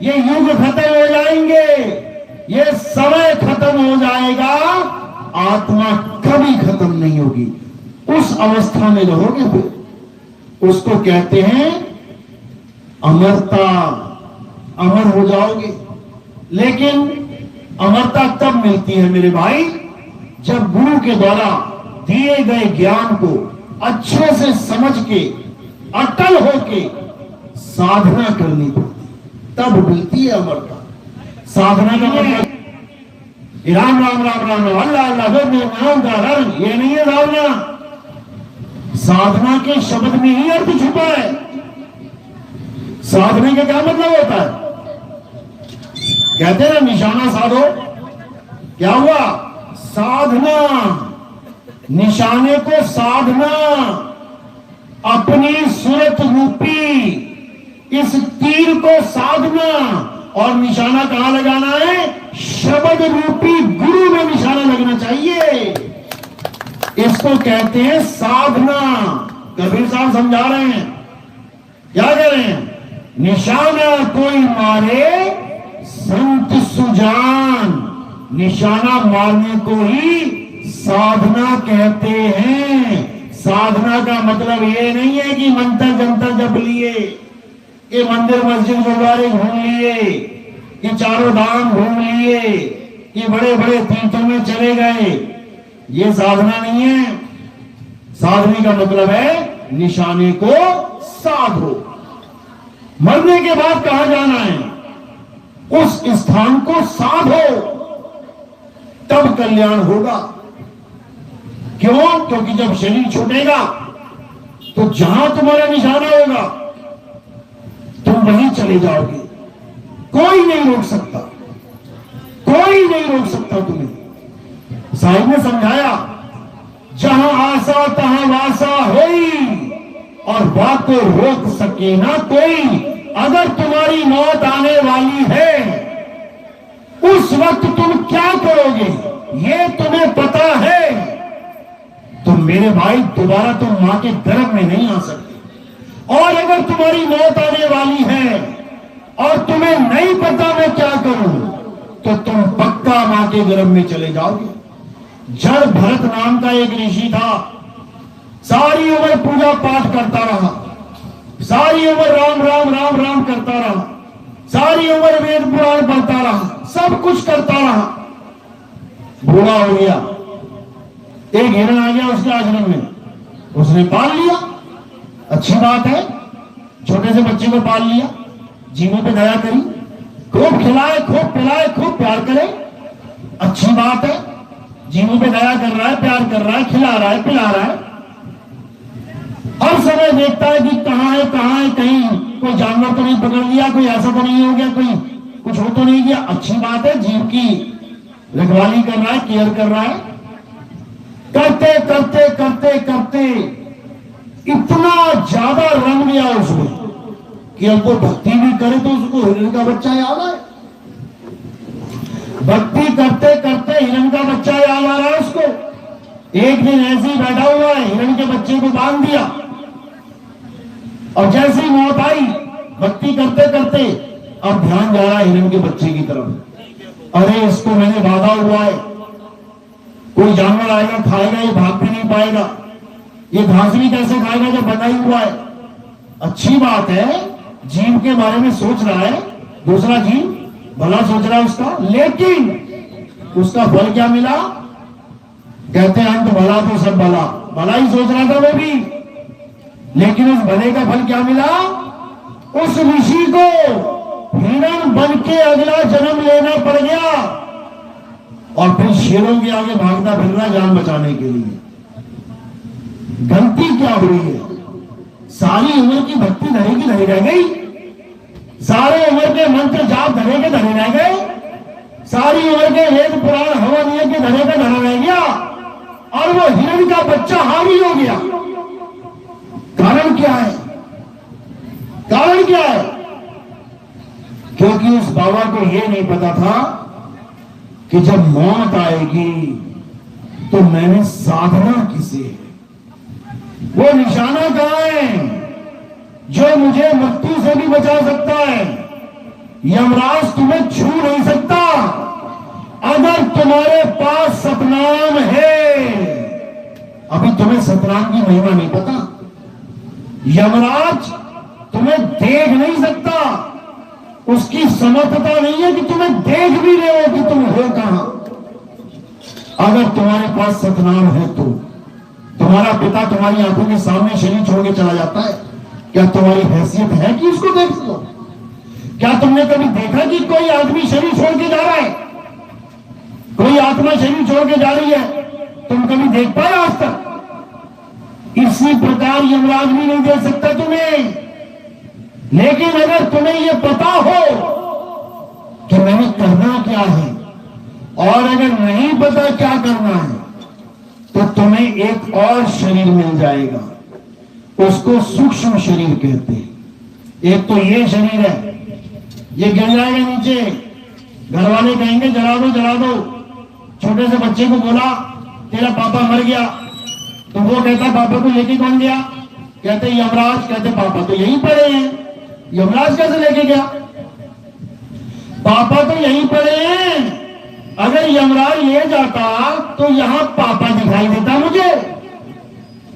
ये युग खत्म हो जाएंगे, ये समय खत्म हो जाएगा, आत्मा कभी खत्म नहीं होगी। उस अवस्था में रहोगे फिर, उसको कहते हैं अमरता। अमर हो जाओगे। लेकिन अमरता तब मिलती है मेरे भाई, जब गुरु के द्वारा दिए गए ज्ञान को अच्छे से समझ के, अटल होके साधना करनी पड़ती, तब मिलती है अमरता। साधना का मतलब राम राम राम राम राम अल्लाह अल्लाह, ये नहीं है साधना। साधना के शब्द में ही अर्थ छुपा है। साधने का क्या मतलब होता है? कहते हैं ना, निशाना साधो। क्या हुआ? साधना। निशाने को साधना, अपनी सूरत रूपी इस तीर को साधना। और निशाना कहां लगाना है? शब्द रूपी गुरु में निशाना लगना चाहिए। इसको कहते हैं साधना। कबीर साहब समझा रहे हैं, क्या कह रहे हैं? निशाना कोई मारे संत सुजान। निशाना मारने को ही साधना कहते हैं। साधना का मतलब ये नहीं है कि मंत्र जंतर जप लिए, ये मंदिर मस्जिद गुरुद्वारे घूम लिए, ये चारों धाम घूम लिए, ये बड़े बड़े तीर्थों में चले गए। ये साधना नहीं है। साधने का मतलब है निशाने को साधो। मरने के बाद कहां जाना है? उस स्थान को साधो, तब कल्याण होगा। क्यों? क्योंकि जब शरीर छूटेगा तो जहां तुम्हारा निशाना होगा तुम वहीं चले जाओगे। कोई नहीं रोक सकता, कोई नहीं रोक सकता तुम्हें। साहिब ने समझाया, जहां आशा तहां वासा होई, और बात को रोक सके ना कोई। अगर तुम्हारी मौत आने वाली है, उस वक्त तुम क्या करोगे ये तुम्हें पता है। तो मेरे भाई, दोबारा तुम मां के गर्भ में नहीं आ सकते। और अगर तुम्हारी मौत आने वाली है और तुम्हें नहीं पता मैं क्या करूं, तो तुम पक्का मां के गर्भ में चले जाओगे। जड़ भरत नाम का एक ऋषि था, सारी उम्र पूजा पाठ करता रहा, सारी उम्र राम राम राम राम करता रहा, सारी उम्र वेद पुराण पढ़ता रहा, सब कुछ करता रहा। बूढ़ा हो गया, एक हिरण आ गया उसके आश्रम में, उसने पाल लिया। अच्छी बात है, छोटे से बच्चे को पाल लिया, जीवों पे दया करी, खूब खिलाए, खूब पिलाए, खूब प्यार करे। अच्छी बात है, जीवों पे दया कर रहा है, प्यार कर रहा है, खिला रहा है, पिला रहा है। हर समय देखता है कि कहां है, कहीं कोई जानवर तो नहीं पकड़ लिया, कोई ऐसा तो नहीं हो गया, कोई कुछ हो तो नहीं गया। अच्छी बात है, जीव की रखवाली कर रहा है, केयर कर रहा है। करते करते करते करते इतना ज्यादा रंग गया उसमें कि अब वो भक्ति भी करे तो उसको हिरण का बच्चा याद आए। भक्ति करते करते हिरण का बच्चा याद आ रहा है उसको। एक दिन ऐसे ही बैठा हुआ है, हिरण के बच्चे को बांध दिया, और जैसे ही मौत आई, भक्ति करते करते अब ध्यान जा रहा है हिरण के बच्चे की तरफ। अरे इसको मैंने बांधा हुआ है, कोई जानवर आएगा खाएगा, ये भाग भी नहीं पाएगा, ये घास भी कैसे खाएगा जब बंधा ही हुआ है। अच्छी बात है, जीव के बारे में सोच रहा है, दूसरा जीव भला सोच रहा है उसका, लेकिन उसका फल क्या मिला? कहते हैं अंत भला तो सब भला। भला ही सोच रहा था वो भी, लेकिन उस भले का फल क्या मिला? उस ऋषि को हिरण बन के अगला जन्म लेना पड़ गया, और फिर शेरों के आगे भागता फिर रहा जान बचाने के लिए। गलती क्या हुई है? सारी उम्र की भक्ति धरे की धरे रह गई, सारे उम्र के मंत्र जाप धरे के धरे रह गए, सारी उम्र के वेद पुराण हवन के धरे का धरा रह गया। वो हिरण का बच्चा हावी हो गया। कारण क्या है? कारण क्या है? क्योंकि उस बाबा को यह नहीं पता था कि जब मौत आएगी तो मैंने साधना किसे है, वो निशाना कहां है जो मुझे मृत्यु से भी बचा सकता है। यमराज तुम्हें छू नहीं सकता अगर तुम्हारे पास सतनाम है। अभी तुम्हें सतनाम की महिमा नहीं पता। यमराज तुम्हें देख नहीं सकता, उसकी समर्थता नहीं है कि तुम्हें देख भी रहे हो कि तुम हो कहां। अगर तुम्हारे पास सतनाम है तो तुम्हारा पिता तुम्हारी आंखों के सामने शरीर छोड़ के चला जाता है, क्या तुम्हारी हैसियत है कि उसको देख लो? क्या तुमने कभी देखा कि कोई आदमी शरीर छोड़ के जा रहा है, कोई आत्मा शरीर छोड़ के जा रही है? तुम कभी देख पाए आज तक? इसी प्रकार यमराज भी नहीं दे सकता तुम्हें। लेकिन अगर तुम्हें यह पता हो कि मैंने करना क्या है, और अगर नहीं पता क्या करना है, तो तुम्हें एक और शरीर मिल जाएगा, उसको सूक्ष्म शरीर कहते हैं। एक तो ये शरीर है, ये गिर जाएगा नीचे, घर वाले कहेंगे जला दो जला दो। छोटे से बच्चे को बोला तेरा पापा मर गया, तो वो कहता पापा को लेके कौन गया? कहते यमराज। कहते पापा तो यहीं पड़े हैं, यमराज कैसे लेके गया? पापा तो यहीं पड़े हैं, अगर यमराज ले जाता तो यहां पापा दिखाई देता मुझे।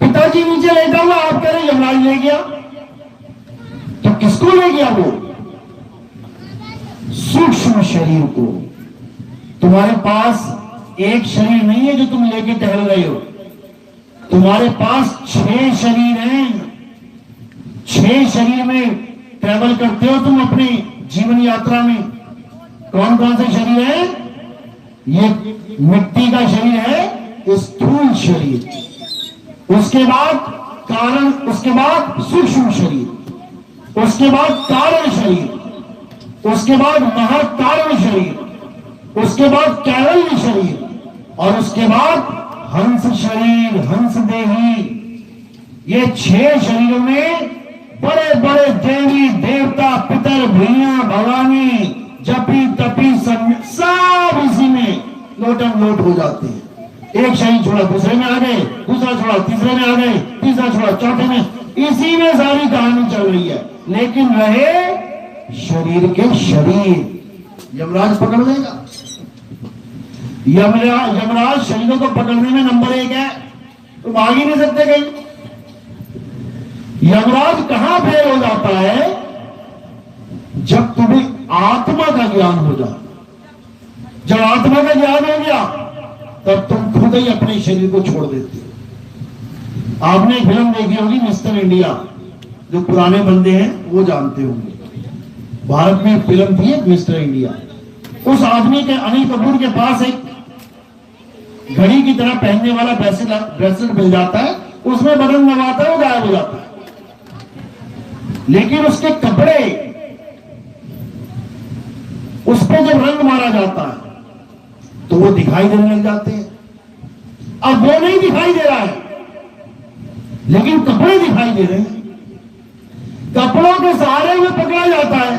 पिताजी नीचे लेटा हुआ, आप कह रहे यमराज ले गया, तो किसको ले गया? वो सूक्ष्म शरीर को। तुम्हारे पास एक शरीर नहीं है जो तुम लेके टहल रहे हो, तुम्हारे पास 6 शरीर हैं। 6 शरीर में ट्रैवल करते हो तुम अपनी जीवन यात्रा में। कौन कौन से शरीर है? ये मिट्टी का शरीर है, स्थूल शरीर, उसके बाद कारण, उसके बाद सूक्ष्म शरीर, उसके बाद कारण शरीर, उसके बाद महाकारण शरीर, उसके बाद कैवल्य शरीर, और उसके बाद हंस शरीर, हंस देही। ये 6 शरीरों में बड़े बड़े देवी देवता, पितर, भैया, भवानी, जपी तपी सब इसी में लोटन लोट हो जाते हैं। एक शरीर छोड़ा दूसरे में आ गए, दूसरा छोड़ा तीसरे में आ गए, तीसरा छोड़ा चौथे में, इसी में सारी कहानी चल रही है। लेकिन रहे शरीर के शरीर। यमराज पकड़ लेगा। यमराज शरीरों को पकड़ने में नंबर 1 है, तुम भाग ही नहीं सकते कहीं। यमराज कहां फेल हो जाता है? जब तुम्हें आत्मा का ज्ञान हो जाए। जब आत्मा का ज्ञान हो गया तब तुम खुद ही अपने शरीर को छोड़ देते हो। आपने एक फिल्म देखी होगी मिस्टर इंडिया, जो पुराने बंदे हैं वो जानते होंगे। भारत में फिल्म थी एक मिस्टर इंडिया। उस आदमी के, अनिल कपूर के पास एक घड़ी की तरह पहनने वाला ब्रेसलेट मिल जाता है, उसमें बटन दबाता है, वो गायब हो जाता है। लेकिन उसके कपड़े, उस पर जब रंग मारा जाता है तो वो दिखाई देने लग जाते हैं। अब वो नहीं दिखाई दे रहा है, लेकिन कपड़े दिखाई दे रहे हैं। कपड़ों के सहारे में पकड़ा जाता है।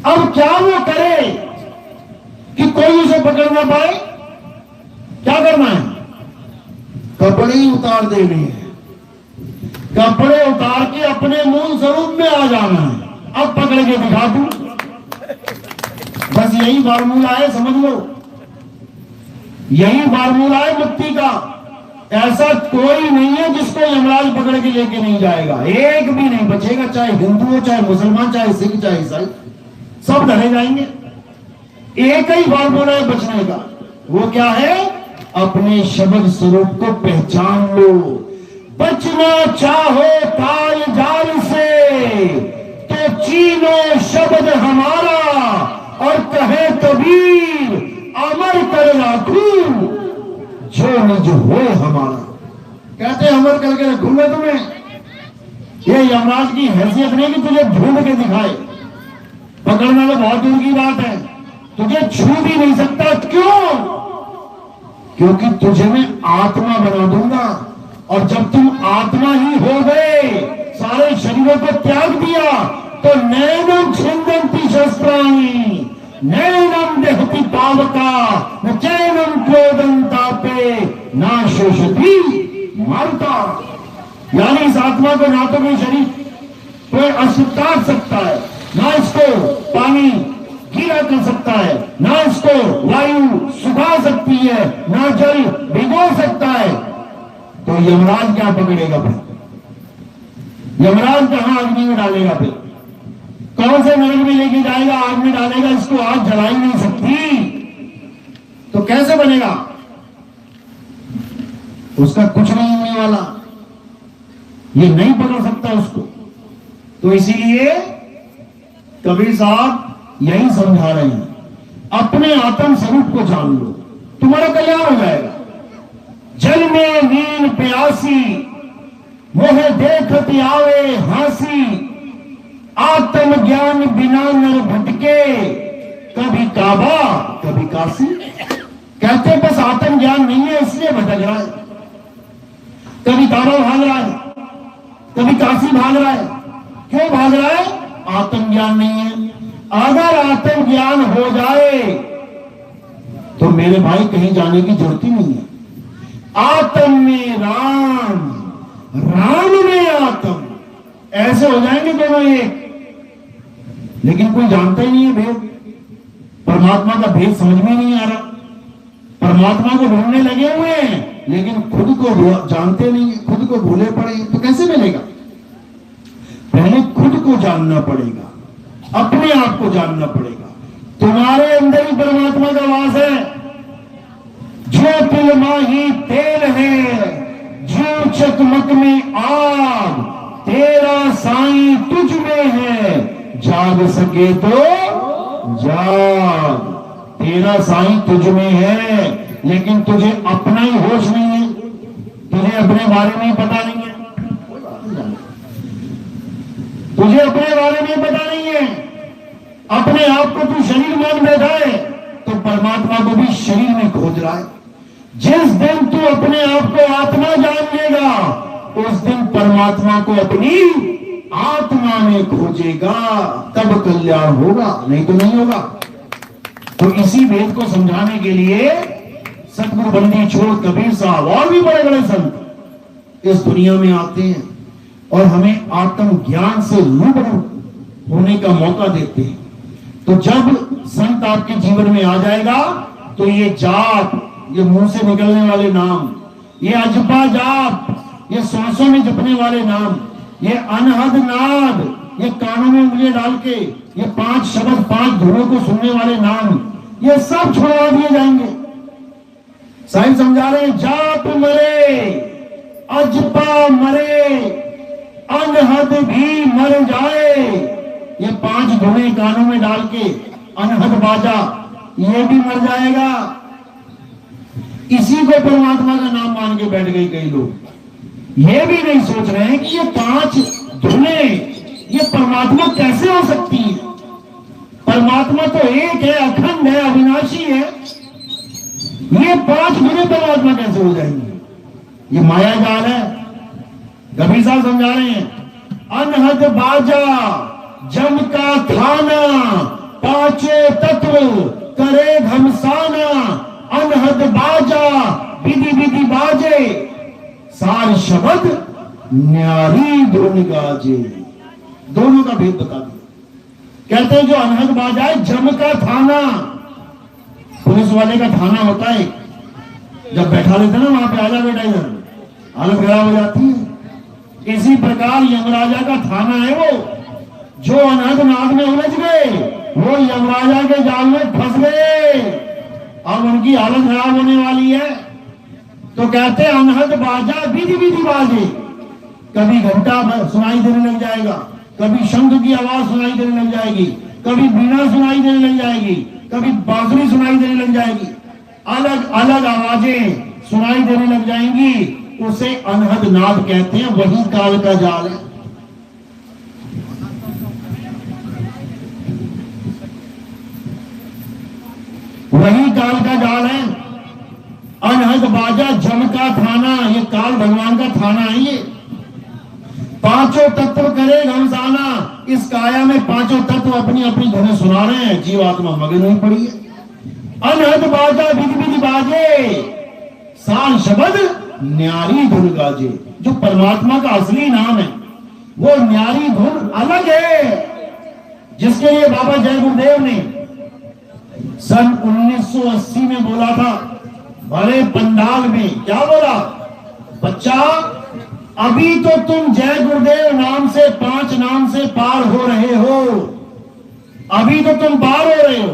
अब क्या वो करे कि कोई उसे पकड़ ना पाए? क्या करना है? कपड़े ही उतार देने हैं। कपड़े उतार के अपने मूल स्वरूप में आ जाना है। अब पकड़ के दिखा दूं, बस यही फार्मूला है, समझ लो। यही फार्मूला है मुक्ति का। ऐसा कोई नहीं है जिसको यमराज पकड़ के लेके नहीं जाएगा। एक भी नहीं बचेगा, चाहे हिंदू हो, चाहे मुसलमान, चाहे सिख, चाहे ईसाई, सब धरे जाएंगे। एक ही फार्मूला है बचने का। वो क्या है? अपने शब्द स्वरूप को पहचान लो। बचना चाहो काल जाल से तो चीनो शब्द हमारा, और कहे कबीर अमर कर रखूं जो निज हो हमारा। कहते अमर करके रखूंगा तुम्हें। ये यमराज की हैसियत नहीं कि तुझे ढूंढ के दिखाए। पकड़ना तो बहुत दूर की बात है, तुझे छू भी नहीं सकता। क्यों? क्योंकि तुझे मैं आत्मा बना दूंगा, और जब तुम आत्मा ही हो गए, सारे शरीरों को त्याग दिया, तो नैनम छिंदन्ति शस्त्राणि नैनम देहति पावका न चैनम क्रोधंतापे ना शोषति मारुता। यानी इस आत्मा को ना तो कोई शरीर कोई अस्तार सकता है, ना इसको पानी गीला कर सकता है, ना इसको वायु सुखा सकती है, ना जल भिगो सकता है। तो यमराज क्या पकड़ेगा फिर? यमराज कहां अग्नि में डालेगा फिर? कौन से नरक में लेके जाएगा? आग में डालेगा, इसको आग जला ही नहीं सकती, तो कैसे बनेगा? उसका कुछ नहीं होने वाला, ये नहीं पकड़ सकता उसको। तो इसीलिए कबीर साहब यही समझा रहे हैं, अपने आत्म स्वरूप को जान लो, तुम्हारा कल्याण हो जाएगा। जल में नीन प्यासी मोह देखत आवे हासी, आत्म ज्ञान बिना नर भटके, कभी काबा कभी काशी। कहते बस आत्म ज्ञान नहीं है इसलिए भटक रहा है, कभी काबा भाग रहा है, कभी काशी भाग रहा है। क्यों भाग रहा है? आत्म ज्ञान नहीं है। अगर आत्म ज्ञान हो जाए तो मेरे भाई कहीं जाने की जरूरत ही नहीं है। आत्म में राम, राम में आत्म, ऐसे हो जाएंगे दोनों एक। लेकिन कोई जानता ही नहीं है भेद, परमात्मा का भेद समझ में नहीं आ रहा। परमात्मा को ढूंढने लगे हुए हैं, लेकिन खुद को जानते नहीं, खुद को भूले पड़े, तो कैसे मिलेगा? पहले खुद को जानना पड़ेगा, अपने आप को जानना पड़ेगा। तुम्हारे अंदर ही परमात्मा का वास है। जो तिल माही तेल है, जो चकमक में आग, तेरा साईं तुझ में है, जाग सके तो जाग। तेरा साईं तुझ में है, लेकिन तुझे अपना ही होश नहीं है, तुझे अपने बारे में पता नहीं है, तुझे अपने बारे में पता नहीं है। अपने आप को तू शरीर मान बैठा है, तो परमात्मा को भी शरीर में खोज रहा है। जिस दिन तू अपने आप को आत्मा जान लेगा, उस दिन परमात्मा को अपनी आत्मा में खोजेगा, तब कल्याण होगा, नहीं तो नहीं होगा। तो इसी वेद को समझाने के लिए सतगुरु बंदी छोड़ कबीर साहब और भी बड़े बड़े संत इस दुनिया में आते हैं और हमें आत्म ज्ञान से रूबरू होने का मौका देते हैं। तो जब संत आपके जीवन में आ जाएगा, तो ये जाप, ये मुंह से निकलने वाले नाम, ये अजपा जाप, ये सांसों में जपने वाले नाम, ये अनहद नाद, ये कानों में उंगलियां डाल के ये 5 शब्द 5 धुनों को सुनने वाले नाम, ये सब छुड़वा दिए जाएंगे। साईं समझा रहे हैं, जाप मरे, अजपा मरे, अनहद भी मर जाए। ये 5 धुने कानों में डाल के अनहद बाजा, ये भी मर जाएगा। इसी को परमात्मा का नाम मान के बैठ गए कई लोग। ये भी नहीं सोच रहे हैं कि ये 5 धुने ये परमात्मा कैसे हो सकती है। परमात्मा तो एक है, अखंड है, अविनाशी है। ये 5 धुने परमात्मा कैसे हो जाएंगे? ये माया जाल है। कबीर साहब समझा रहे हैं, अनहद बाजा जम का थाना, 5 तत्व करे घमसाना, अनहद बाजा विधि विधि बाजे, सार शब्द न्यारी धुन गाजे। दोनों का भेद बता दिया। कहते हैं जो अनहद बाजा है, जम का थाना, पुलिस वाले का थाना होता है, जब बैठा लेते ना वहां पे, आजा बेटा इधर, हालत खराब हो जाती है। इसी प्रकार यमराजा का थाना है वो। जो अनहद नाद में उलझ गए, वो यमराजा के जाल में फंस गए, अब उनकी हालत खराब होने वाली है। तो कहते हैं अनहद बाजा विधि विधि बाजे। कभी घंटा सुनाई देने लग जाएगा, कभी शंख की आवाज सुनाई देने लग जाएगी, कभी बीना सुनाई देने लग जाएगी, कभी बांसुरी सुनाई देने लग जाएगी, अलग अलग आवाजें सुनाई देने लग जाएंगी। उसे अनहद नाद कहते हैं। वही काल का जाल है। वही काल का जाल है। अनहद अनहद बाजा जमका थाना, ये काल भगवान का थाना है। ये पांचों तत्व करे घमसाना, इस काया में पांचों तत्व अपनी अपनी धुनें सुना रहे हैं, जीवात्मा मगन हुई पड़ी है। अनहद बाजा विधि विधि बाजे, साल शब्द न्यारी धुन गाजे। जो परमात्मा का असली नाम है वो न्यारी धुन अलग है, जिसके लिए बाबा जय गुरुदेव ने सन 1980 में बोला था, बड़े पंडाल में क्या बोला, बच्चा अभी तो तुम जय गुरुदेव नाम से 5 नाम से पार हो रहे हो, अभी तो तुम पार हो रहे हो,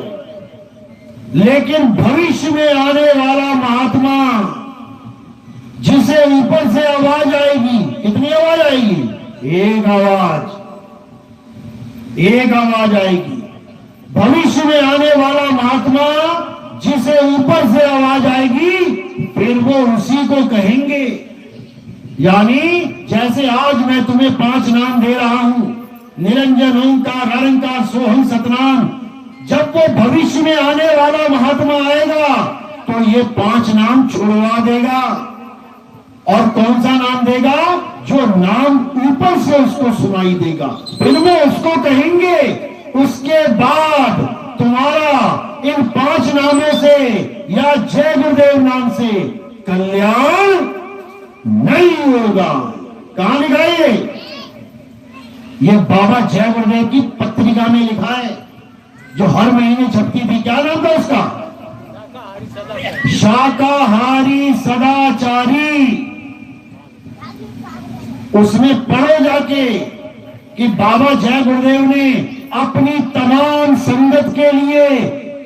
लेकिन भविष्य में आने वाला महात्मा जिसे ऊपर से आवाज आएगी, कितनी आवाज आएगी, एक आवाज आएगी। भविष्य में आने वाला महात्मा जिसे ऊपर से आवाज आएगी, फिर वो उसी को कहेंगे। यानी जैसे आज मैं तुम्हें 5 नाम दे रहा हूं, निरंजन ओंकार निरंकार सोहम सतनाम, जब वो भविष्य में आने वाला महात्मा आएगा तो ये 5 नाम छुड़वा देगा। और कौन सा नाम देगा, जो नाम ऊपर से उसको सुनाई देगा, फिर वो उसको कहेंगे। उसके बाद तुम्हारा इन 5 नामों से या जय गुरुदेव नाम से कल्याण नहीं होगा। कहां लिखा है ये बाबा जय गुरुदेव की पत्रिका में लिखा है, जो हर महीने छपती थी। क्या नाम था उसका, शाकाहारी सदाचारी। उसमें पढ़ो जाके कि बाबा जय गुरुदेव ने अपनी तमाम संगत के लिए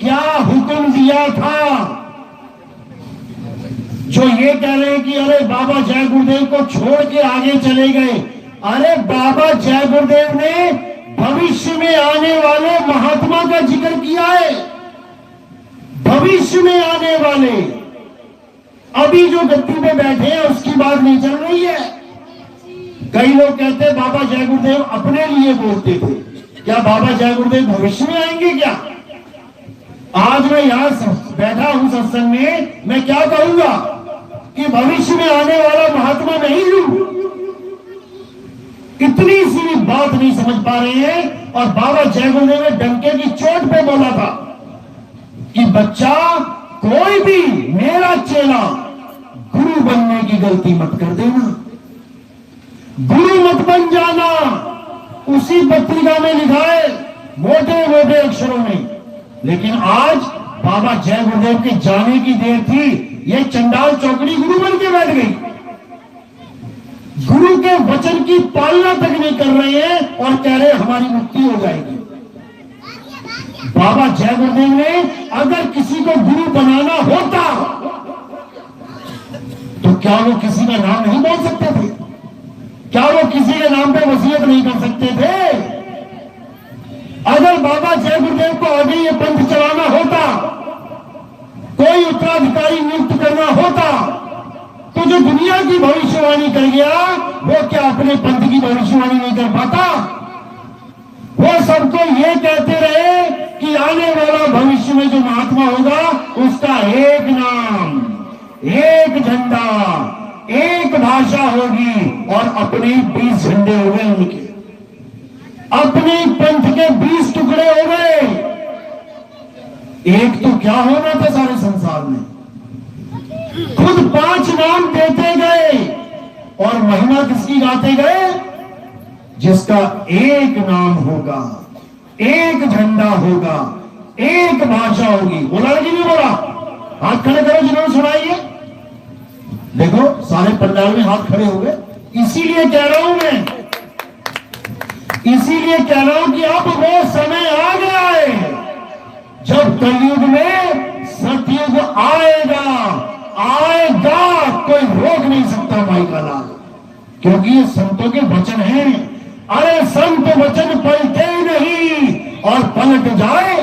क्या हुक्म दिया था। जो ये कह रहे हैं कि अरे बाबा जय गुरुदेव को छोड़ के आगे चले गए, अरे बाबा जय गुरुदेव ने भविष्य में आने वाले महात्मा का जिक्र किया है। भविष्य में आने वाले, अभी जो गद्दी पे बैठे हैं उसकी बात नहीं चल रही है। कई लोग कहते हैं बाबा जय गुरुदेव अपने लिए बोलते थे, क्या बाबा जय गुरुदेव भविष्य में आएंगे क्या? आज मैं यहां बैठा हूं सत्संग में, मैं क्या कहूंगा कि भविष्य में आने वाला महात्मा मैं ही हूं। इतनी सी भी बात नहीं समझ पा रहे हैं। और बाबा जय गुरुदेव ने डंके की चोट पे बोला था कि बच्चा, कोई भी मेरा चेला गुरु बनने की गलती मत कर देना, गुरु मत बन जाना। उसी पत्रिका में लिखा है मोटे मोटे अक्षरों में। लेकिन आज बाबा जय गुरुदेव के जाने की देर थी, ये चंडाल चौकड़ी गुरु बन के बैठ गई। गुरु के वचन की पालना तक नहीं कर रहे हैं और कह रहे हमारी मुक्ति हो जाएगी। बाबा जय गुरुदेव ने अगर किसी को गुरु बनाना होता तो क्या वो किसी का नाम नहीं बोल सकते थे? क्या वो किसी के नाम पे वसीयत नहीं कर सकते थे? अगर बाबा जय गुरुदेव को आगे ये पंथ चलाना होता, कोई उत्तराधिकारी नियुक्त करना होता, तो जो दुनिया की भविष्यवाणी कर गया वो क्या अपने पंथ की भविष्यवाणी नहीं कर पाता? वो सबको ये कहते रहे कि आने वाला भविष्य में जो महात्मा होगा उसका एक नाम, एक झंडा, एक भाषा होगी। और अपने 20 झंडे हो गए उनके, अपने पंथ के 20 टुकड़े हो गए। एक तो क्या होना था सारे संसार में, खुद 5 नाम देते गए और महिमा किसकी गाते गए? जिसका एक नाम होगा, एक झंडा होगा, एक भाषा होगी। बोला कि नहीं बोला? हाथ खड़े करो जिन्होंने सुनाई है। देखो सारे पंडाल में हाथ खड़े हो गए। इसीलिए कह रहा हूं मैं, इसीलिए कह रहा हूं कि अब वो समय आ गया है जब कलयुग में सतयुग आएगा। आएगा, कोई रोक नहीं सकता भाई का लाल, क्योंकि ये संतों के वचन हैं। अरे संत वचन पलटे नहीं और पलट जाए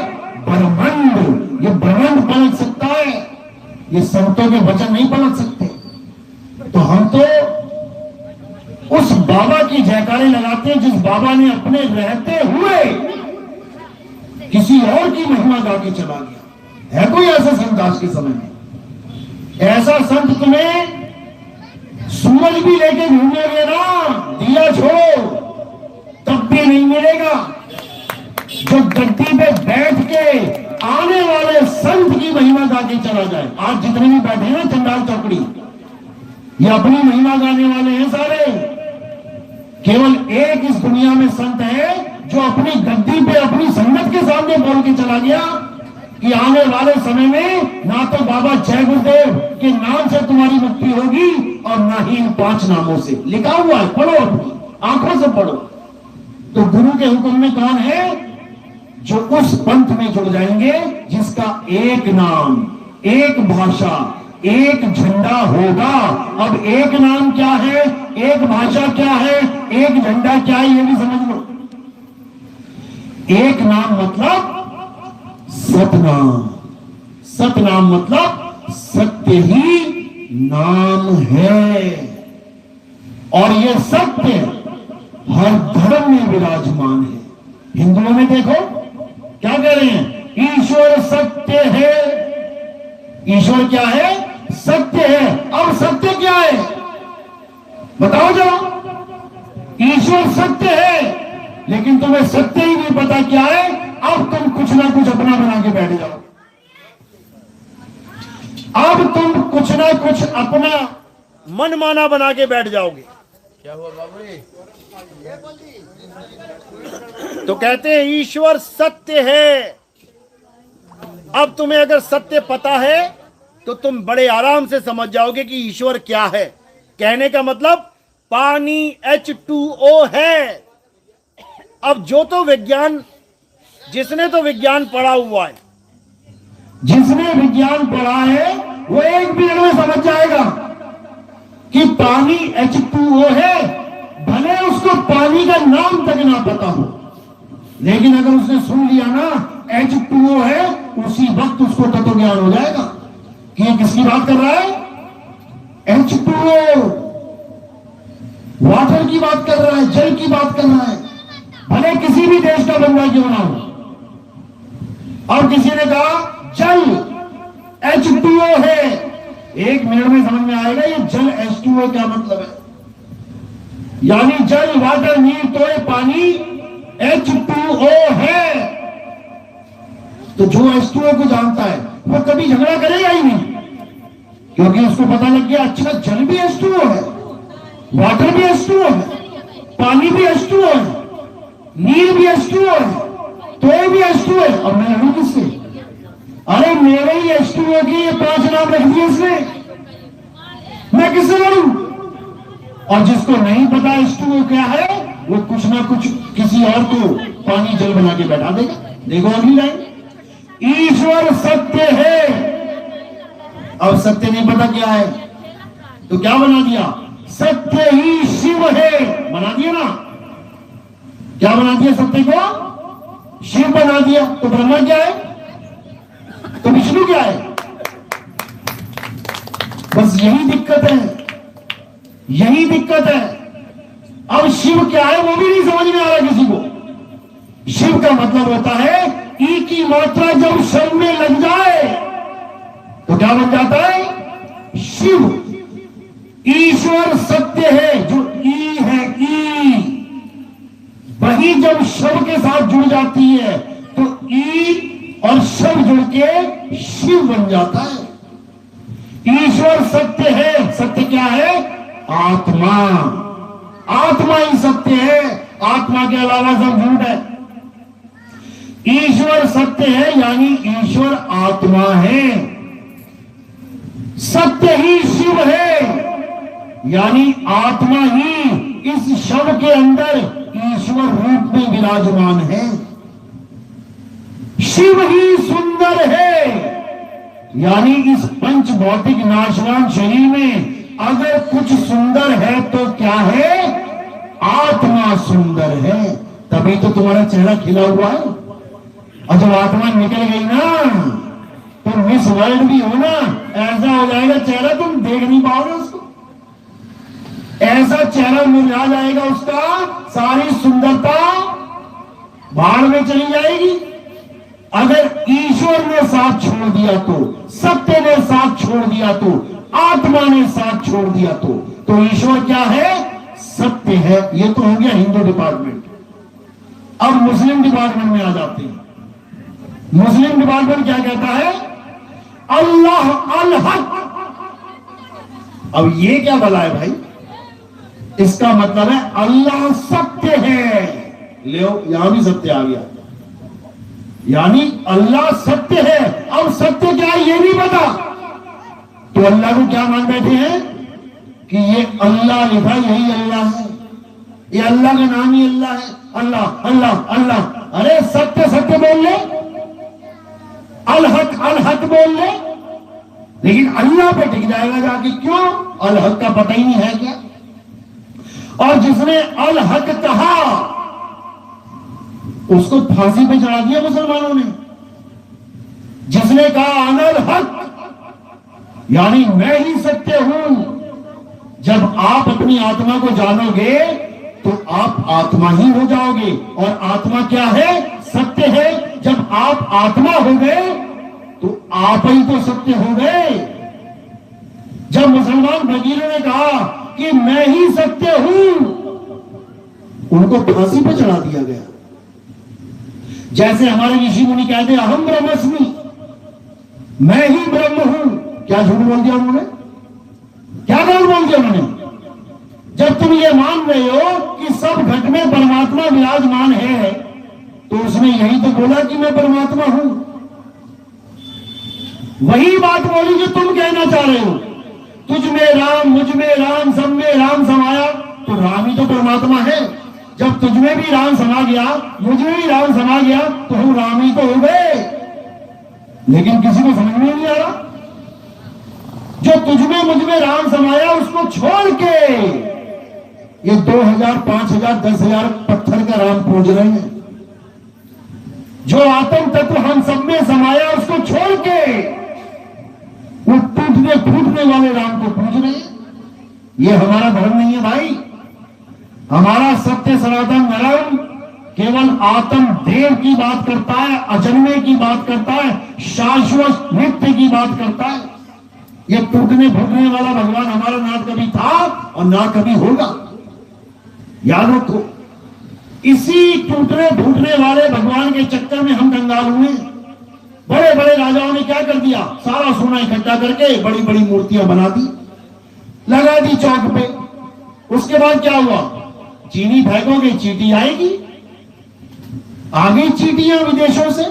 ब्रह्मांड। ये ब्रह्मांड पलट सकता है, ये संतों के वचन नहीं पलट सकते। तो हम तो उस बाबा की जयकारे लगाते हैं जिस बाबा ने अपने रहते हुए किसी और की महिमा गा के चला गया। है कोई ऐसा संत आज के समय में? ऐसा ऐसा संत तुम्हें सूरज भी लेके घूमोगे ना, दिया छोड़ो तब भी नहीं मिलेगा। जो गद्दी पे बैठ के आने वाले संत की महिमा गा के चला जाए। आज जितने भी बैठे हैं चंडाल चौकड़ी, ये अपनी महिमा गाने वाले हैं सारे। केवल एक इस दुनिया में संत है जो अपनी गद्दी पे अपनी संगत के सामने बोल के चला गया कि आने वाले समय में ना तो बाबा जय गुरुदेव के नाम से तुम्हारी मुक्ति होगी और ना ही इन 5 नामों से। लिखा हुआ है, पढ़ो, अपनी आंखों से पढ़ो। तो गुरु के हुक्म में कौन है? जो उस पंथ में जुड़ जाएंगे जिसका एक नाम, एक भाषा, एक झंडा होगा। अब एक नाम क्या है, एक भाषा क्या है, एक झंडा क्या है, ये भी समझ लो। एक नाम मतलब सतनाम, सतनाम मतलब सत्य ही नाम है। और यह सत्य हर धर्म में विराजमान है। हिंदुओं में देखो क्या कह रहे हैं? ईश्वर सत्य है। ईश्वर क्या है? सत्य है। अब सत्य क्या है बताओ जरा। ईश्वर सत्य है, लेकिन तुम्हें सत्य ही नहीं पता क्या है। अब तुम कुछ ना कुछ अपना बना के बैठ जाओ। अब तुम कुछ ना कुछ अपना मनमाना बना के बैठ जाओगे। क्या हुआ बाबू? तो कहते हैं ईश्वर सत्य है। अब तुम्हें अगर सत्य पता है तो तुम बड़े आराम से समझ जाओगे कि ईश्वर क्या है। कहने का मतलब पानी H2O है। अब जो तो विज्ञान, जिसने तो विज्ञान पढ़ा हुआ है, जिसने विज्ञान पढ़ा है वो एक मिनट में समझ जाएगा कि पानी H2O है। भले उसको पानी का नाम तक ना पता हो, लेकिन अगर उसने सुन लिया ना H2O है, उसी वक्त उसको तत्व ज्ञान हो जाएगा कि ये किसकी बात कर रहा है? H2O, वाटर की बात कर रहा है, जल की बात कर रहा है। भले किसी भी देश का बंदा क्यों ना हो। और किसी ने कहा जल H2O है, एक मिनट में समझ में आएगा ये जल H2O क्या मतलब है। यानी जल, वाटर, नीर, तो ये पानी H2O है। तो जो H2O को जानता है वो कभी झगड़ा करेगा ही नहीं, क्योंकि उसको पता लग गया अच्छा जल भी H2O है, वाटर भी H2O है, पानी भी H2O है, नीर भी H2O है, तो भी H2O है। और मैं लड़ू किससे? अरे मेरे ही H2O के ये 5 नाम रख दिए इसने, मैं किससे लड़ू? और जिसको नहीं पता H2O क्या है, वो कुछ ना कुछ किसी और को पानी जल बना के बैठा देगा। देखो अगली लाइन, ईश्वर सत्य है। अब सत्य नहीं पता क्या है तो क्या बना दिया? सत्य ही शिव है बना दिया ना। क्या बना दिया? सत्य को शिव बना दिया। तो ब्रह्मा क्या है? तो विष्णु क्या है? बस यही दिक्कत है, यही दिक्कत है। अब शिव क्या है वो भी नहीं समझ में आ रहा किसी को। शिव का मतलब होता है ई की मात्रा जब शब्द में लग जाए तो क्या बन जाता है? शिव। ईश्वर सत्य है, जो ई है, ई वही जब शव के साथ जुड़ जाती है तो ई और शव जुड़ के शिव बन जाता है। ईश्वर सत्य है। सत्य क्या है? आत्मा। आत्मा ही सत्य है, आत्मा के अलावा सब झूठ है। ईश्वर सत्य है यानी ईश्वर आत्मा है। सत्य ही शिव है यानी आत्मा ही इस शव के अंदर ईश्वर रूप में विराजमान है। शिव ही सुंदर है यानी इस पंच भौतिक नाशवान शरीर में अगर कुछ सुंदर है तो क्या है? आत्मा सुंदर है। तभी तो तुम्हारा चेहरा खिला हुआ है। और जब आत्मा निकल गई ना तो मिस वर्ल्ड भी हो ना, ऐसा हो जाएगा चेहरा तुम देख नहीं पाओगे उसको। ऐसा चेहरा मुरझा जाएगा उसका, सारी सुंदरता बाहर में चली जाएगी। अगर ईश्वर ने साथ छोड़ दिया तो, सत्य ने साथ छोड़ दिया तो, आत्मा ने साथ छोड़ दिया तो ईश्वर क्या है? सत्य है। ये तो हो गया हिंदू डिपार्टमेंट। अब मुस्लिम डिपार्टमेंट में आ जाते हैं। मुस्लिम डिपार्टमेंट क्या कहता है? अल्लाह अल हक। अब ये क्या भला है भाई? इसका मतलब है अल्लाह सत्य है। ले यहां भी सत्य आ गया, यानी अल्लाह सत्य है। अब सत्य क्या है ये नहीं पता, तो अल्लाह को क्या मान बैठे हैं कि ये अल्लाह लिखा यही अल्लाह है, ये अल्लाह का नाम ही अल्लाह है। अल्लाह अल्लाह अल्लाह। अरे सत्य सत्य बोल ले, अल हक बोल ले, लेकिन अल्लाह पे टिक जाएगा जाके। क्यों? अल हक का पता ही नहीं है क्या? और जिसने अल हक कहा उसको फांसी पे चढ़ा दिया मुसलमानों ने। जिसने कहा अनल हक, यानी मैं ही सत्य हूं। जब आप अपनी आत्मा को जानोगे तो आप आत्मा ही हो जाओगे, और आत्मा क्या है? सत्य है। जब आप आत्मा हो गए तो आप ही तो सत्य हो गए। जब मुसलमान फकीरों ने कहा कि मैं ही सत्य हूं, उनको फांसी पर चढ़ा दिया गया। जैसे हमारे ऋषि मुनि कहते हैं अहम ब्रह्मस्मि, मैं ही ब्रह्म हूं। क्या झूठ बोल दिया उन्होंने? क्या गलत बोल दिया उन्होंने? जब तुम ये मान रहे हो कि सब घट में परमात्मा विराजमान है, तो उसने यही तो बोला कि मैं परमात्मा हूं। वही बात बोली जो तुम कहना चाह रहे हो। तुझ में राम, मुझ में राम, सब में राम समाया, तो राम ही तो परमात्मा है। जब तुझ में भी राम समा गया, मुझ में भी राम समा गया, तो हम राम ही तो हो गए। लेकिन किसी को समझ में नहीं आ रहा। जो तुझ में मुझ में राम समाया, उसको छोड़ के ये 2000, 5000, 10,000 पत्थर का राम पूज रहे हैं। जो आत्म तत्व हम सब में समाया, उसको छोड़ के वो टूटने फूटने वाले राम को पूज रहे हैं। ये हमारा धर्म नहीं है भाई। हमारा सत्य सनातन धर्म केवल आत्म देव की बात करता है, अजन्मे की बात करता है, शाश्वत नित्य की बात करता है। ये टूटने फूटने वाला भगवान हमारा ना कभी था और ना कभी होगा। याद रखो, इसी टूटने फूटने वाले भगवान के चक्कर में हम कंगाल हुए। बड़े बड़े राजाओं ने क्या कर दिया? सारा सोना इकट्ठा करके बड़ी बड़ी मूर्तियां बना दी, लगा दी चौक पे। उसके बाद क्या हुआ? चीनी फेंकोगे चींटी आएगी। आ गई चींटियां विदेशों से,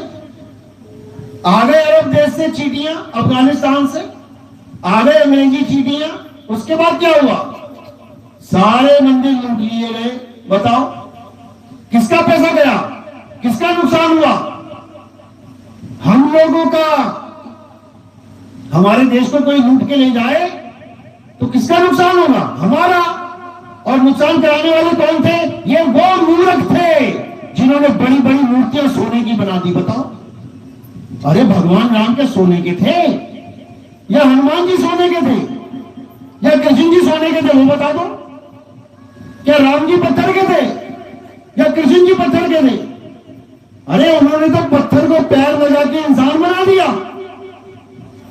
आ गए अरब देश से चींटियां, अफगानिस्तान से आ गए अंग्रेजी चींटियां। उसके बाद क्या हुआ? सारे मंदिर लूट लिए गए। बताओ किसका पैसा गया? किसका नुकसान हुआ? हम लोगों का। हमारे देश को कोई लूट के ले जाए तो किसका नुकसान होगा? हमारा। और नुकसान कराने वाले कौन थे? ये वो मूर्ख थे जिन्होंने बड़ी बड़ी मूर्तियां सोने की बना दी। बताओ, अरे भगवान राम के सोने के थे या हनुमान जी सोने के थे या कृष्ण जी सोने के थे? वो बता दो। क्या राम जी पत्थर के थे या कृष्ण जी पत्थर के थे? अरे उन्होंने तो पत्थर को पैर लगा के इंसान बना दिया।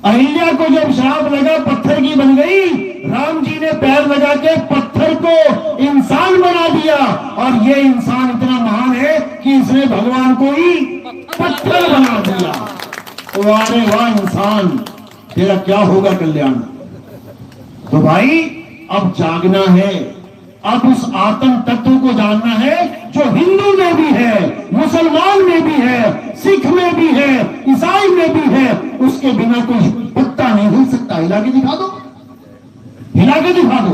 अहिल्या को जब श्राप लगा पत्थर की बन गई, राम जी ने पैर लगा के पत्थर को इंसान बना दिया। और ये इंसान इतना महान है कि इसने भगवान को ही पत्थर बना दिया। तो अरे वाह इंसान, तेरा क्या होगा कल्याण। तो भाई अब जागना है, अब उस आत्म तत्व को जानना है जो हिंदू में भी है, मुसलमान में भी है, सिख में भी है, ईसाई में भी है। उसके बिना कोई पत्ता नहीं हिल सकता। हिला के दिखा दो, हिला के दिखा दो।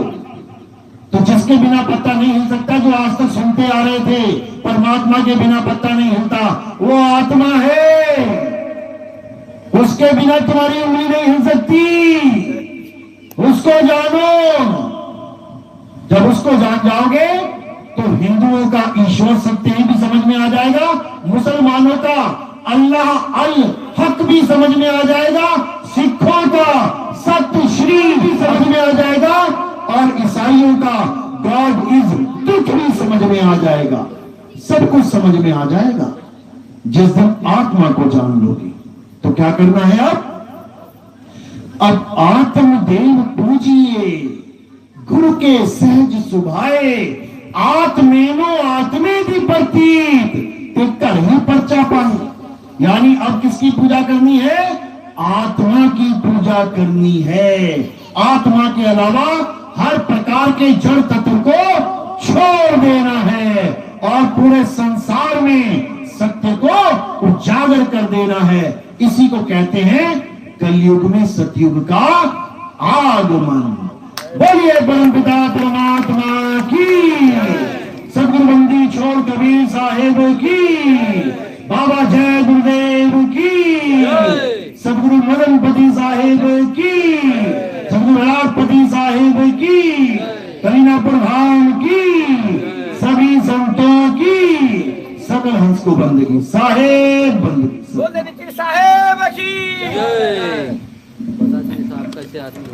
तो जिसके बिना पत्ता नहीं हिल सकता, जो आज तक सुनते आ रहे थे परमात्मा के बिना पत्ता नहीं हिलता, वो आत्मा है। उसके बिना तुम्हारी उंगली नहीं हिल सकती। उसको जानो। जब उसको जान जाओगे तो हिंदुओं का ईश्वर सत्य भी समझ में आ जाएगा, मुसलमानों का अल्लाह अल हक भी समझ में आ जाएगा, सिखों का सत्य श्री भी समझ में आ जाएगा, और ईसाइयों का गॉड इज ट्रुथ भी समझ में आ जाएगा। सब कुछ समझ में आ जाएगा। जिस दिन आत्मा को जान लोगे। तो क्या करना है अब आत्मदेव पूजिए, गुरु के सहज सुभाए, आत्मेनो आत्मे की प्रतीत देखकर ही पर्चा पाए। यानी अब किसकी पूजा करनी है? आत्मा की पूजा करनी है। आत्मा के अलावा हर प्रकार के जड़ तत्व को छोड़ देना है और पूरे संसार में सत्य को उजागर कर देना है। इसी को कहते हैं कलयुग में सतयुग का आगमन। बोलिए परमपिता परमात्मा की, सदगुरु बंदी छोड़ कबीर साहेब की, बाबा जय गुरुदेव की, सदगुरु मदनपति साहेब की, सदगुरु राजपति साहेब की, कलीनापुर धाम की, सभी संतों की, सकल हंस को बंदगी साहेब बंदगी। बोले नितिन साहेब की। पता नहीं साहब कैसे आदमी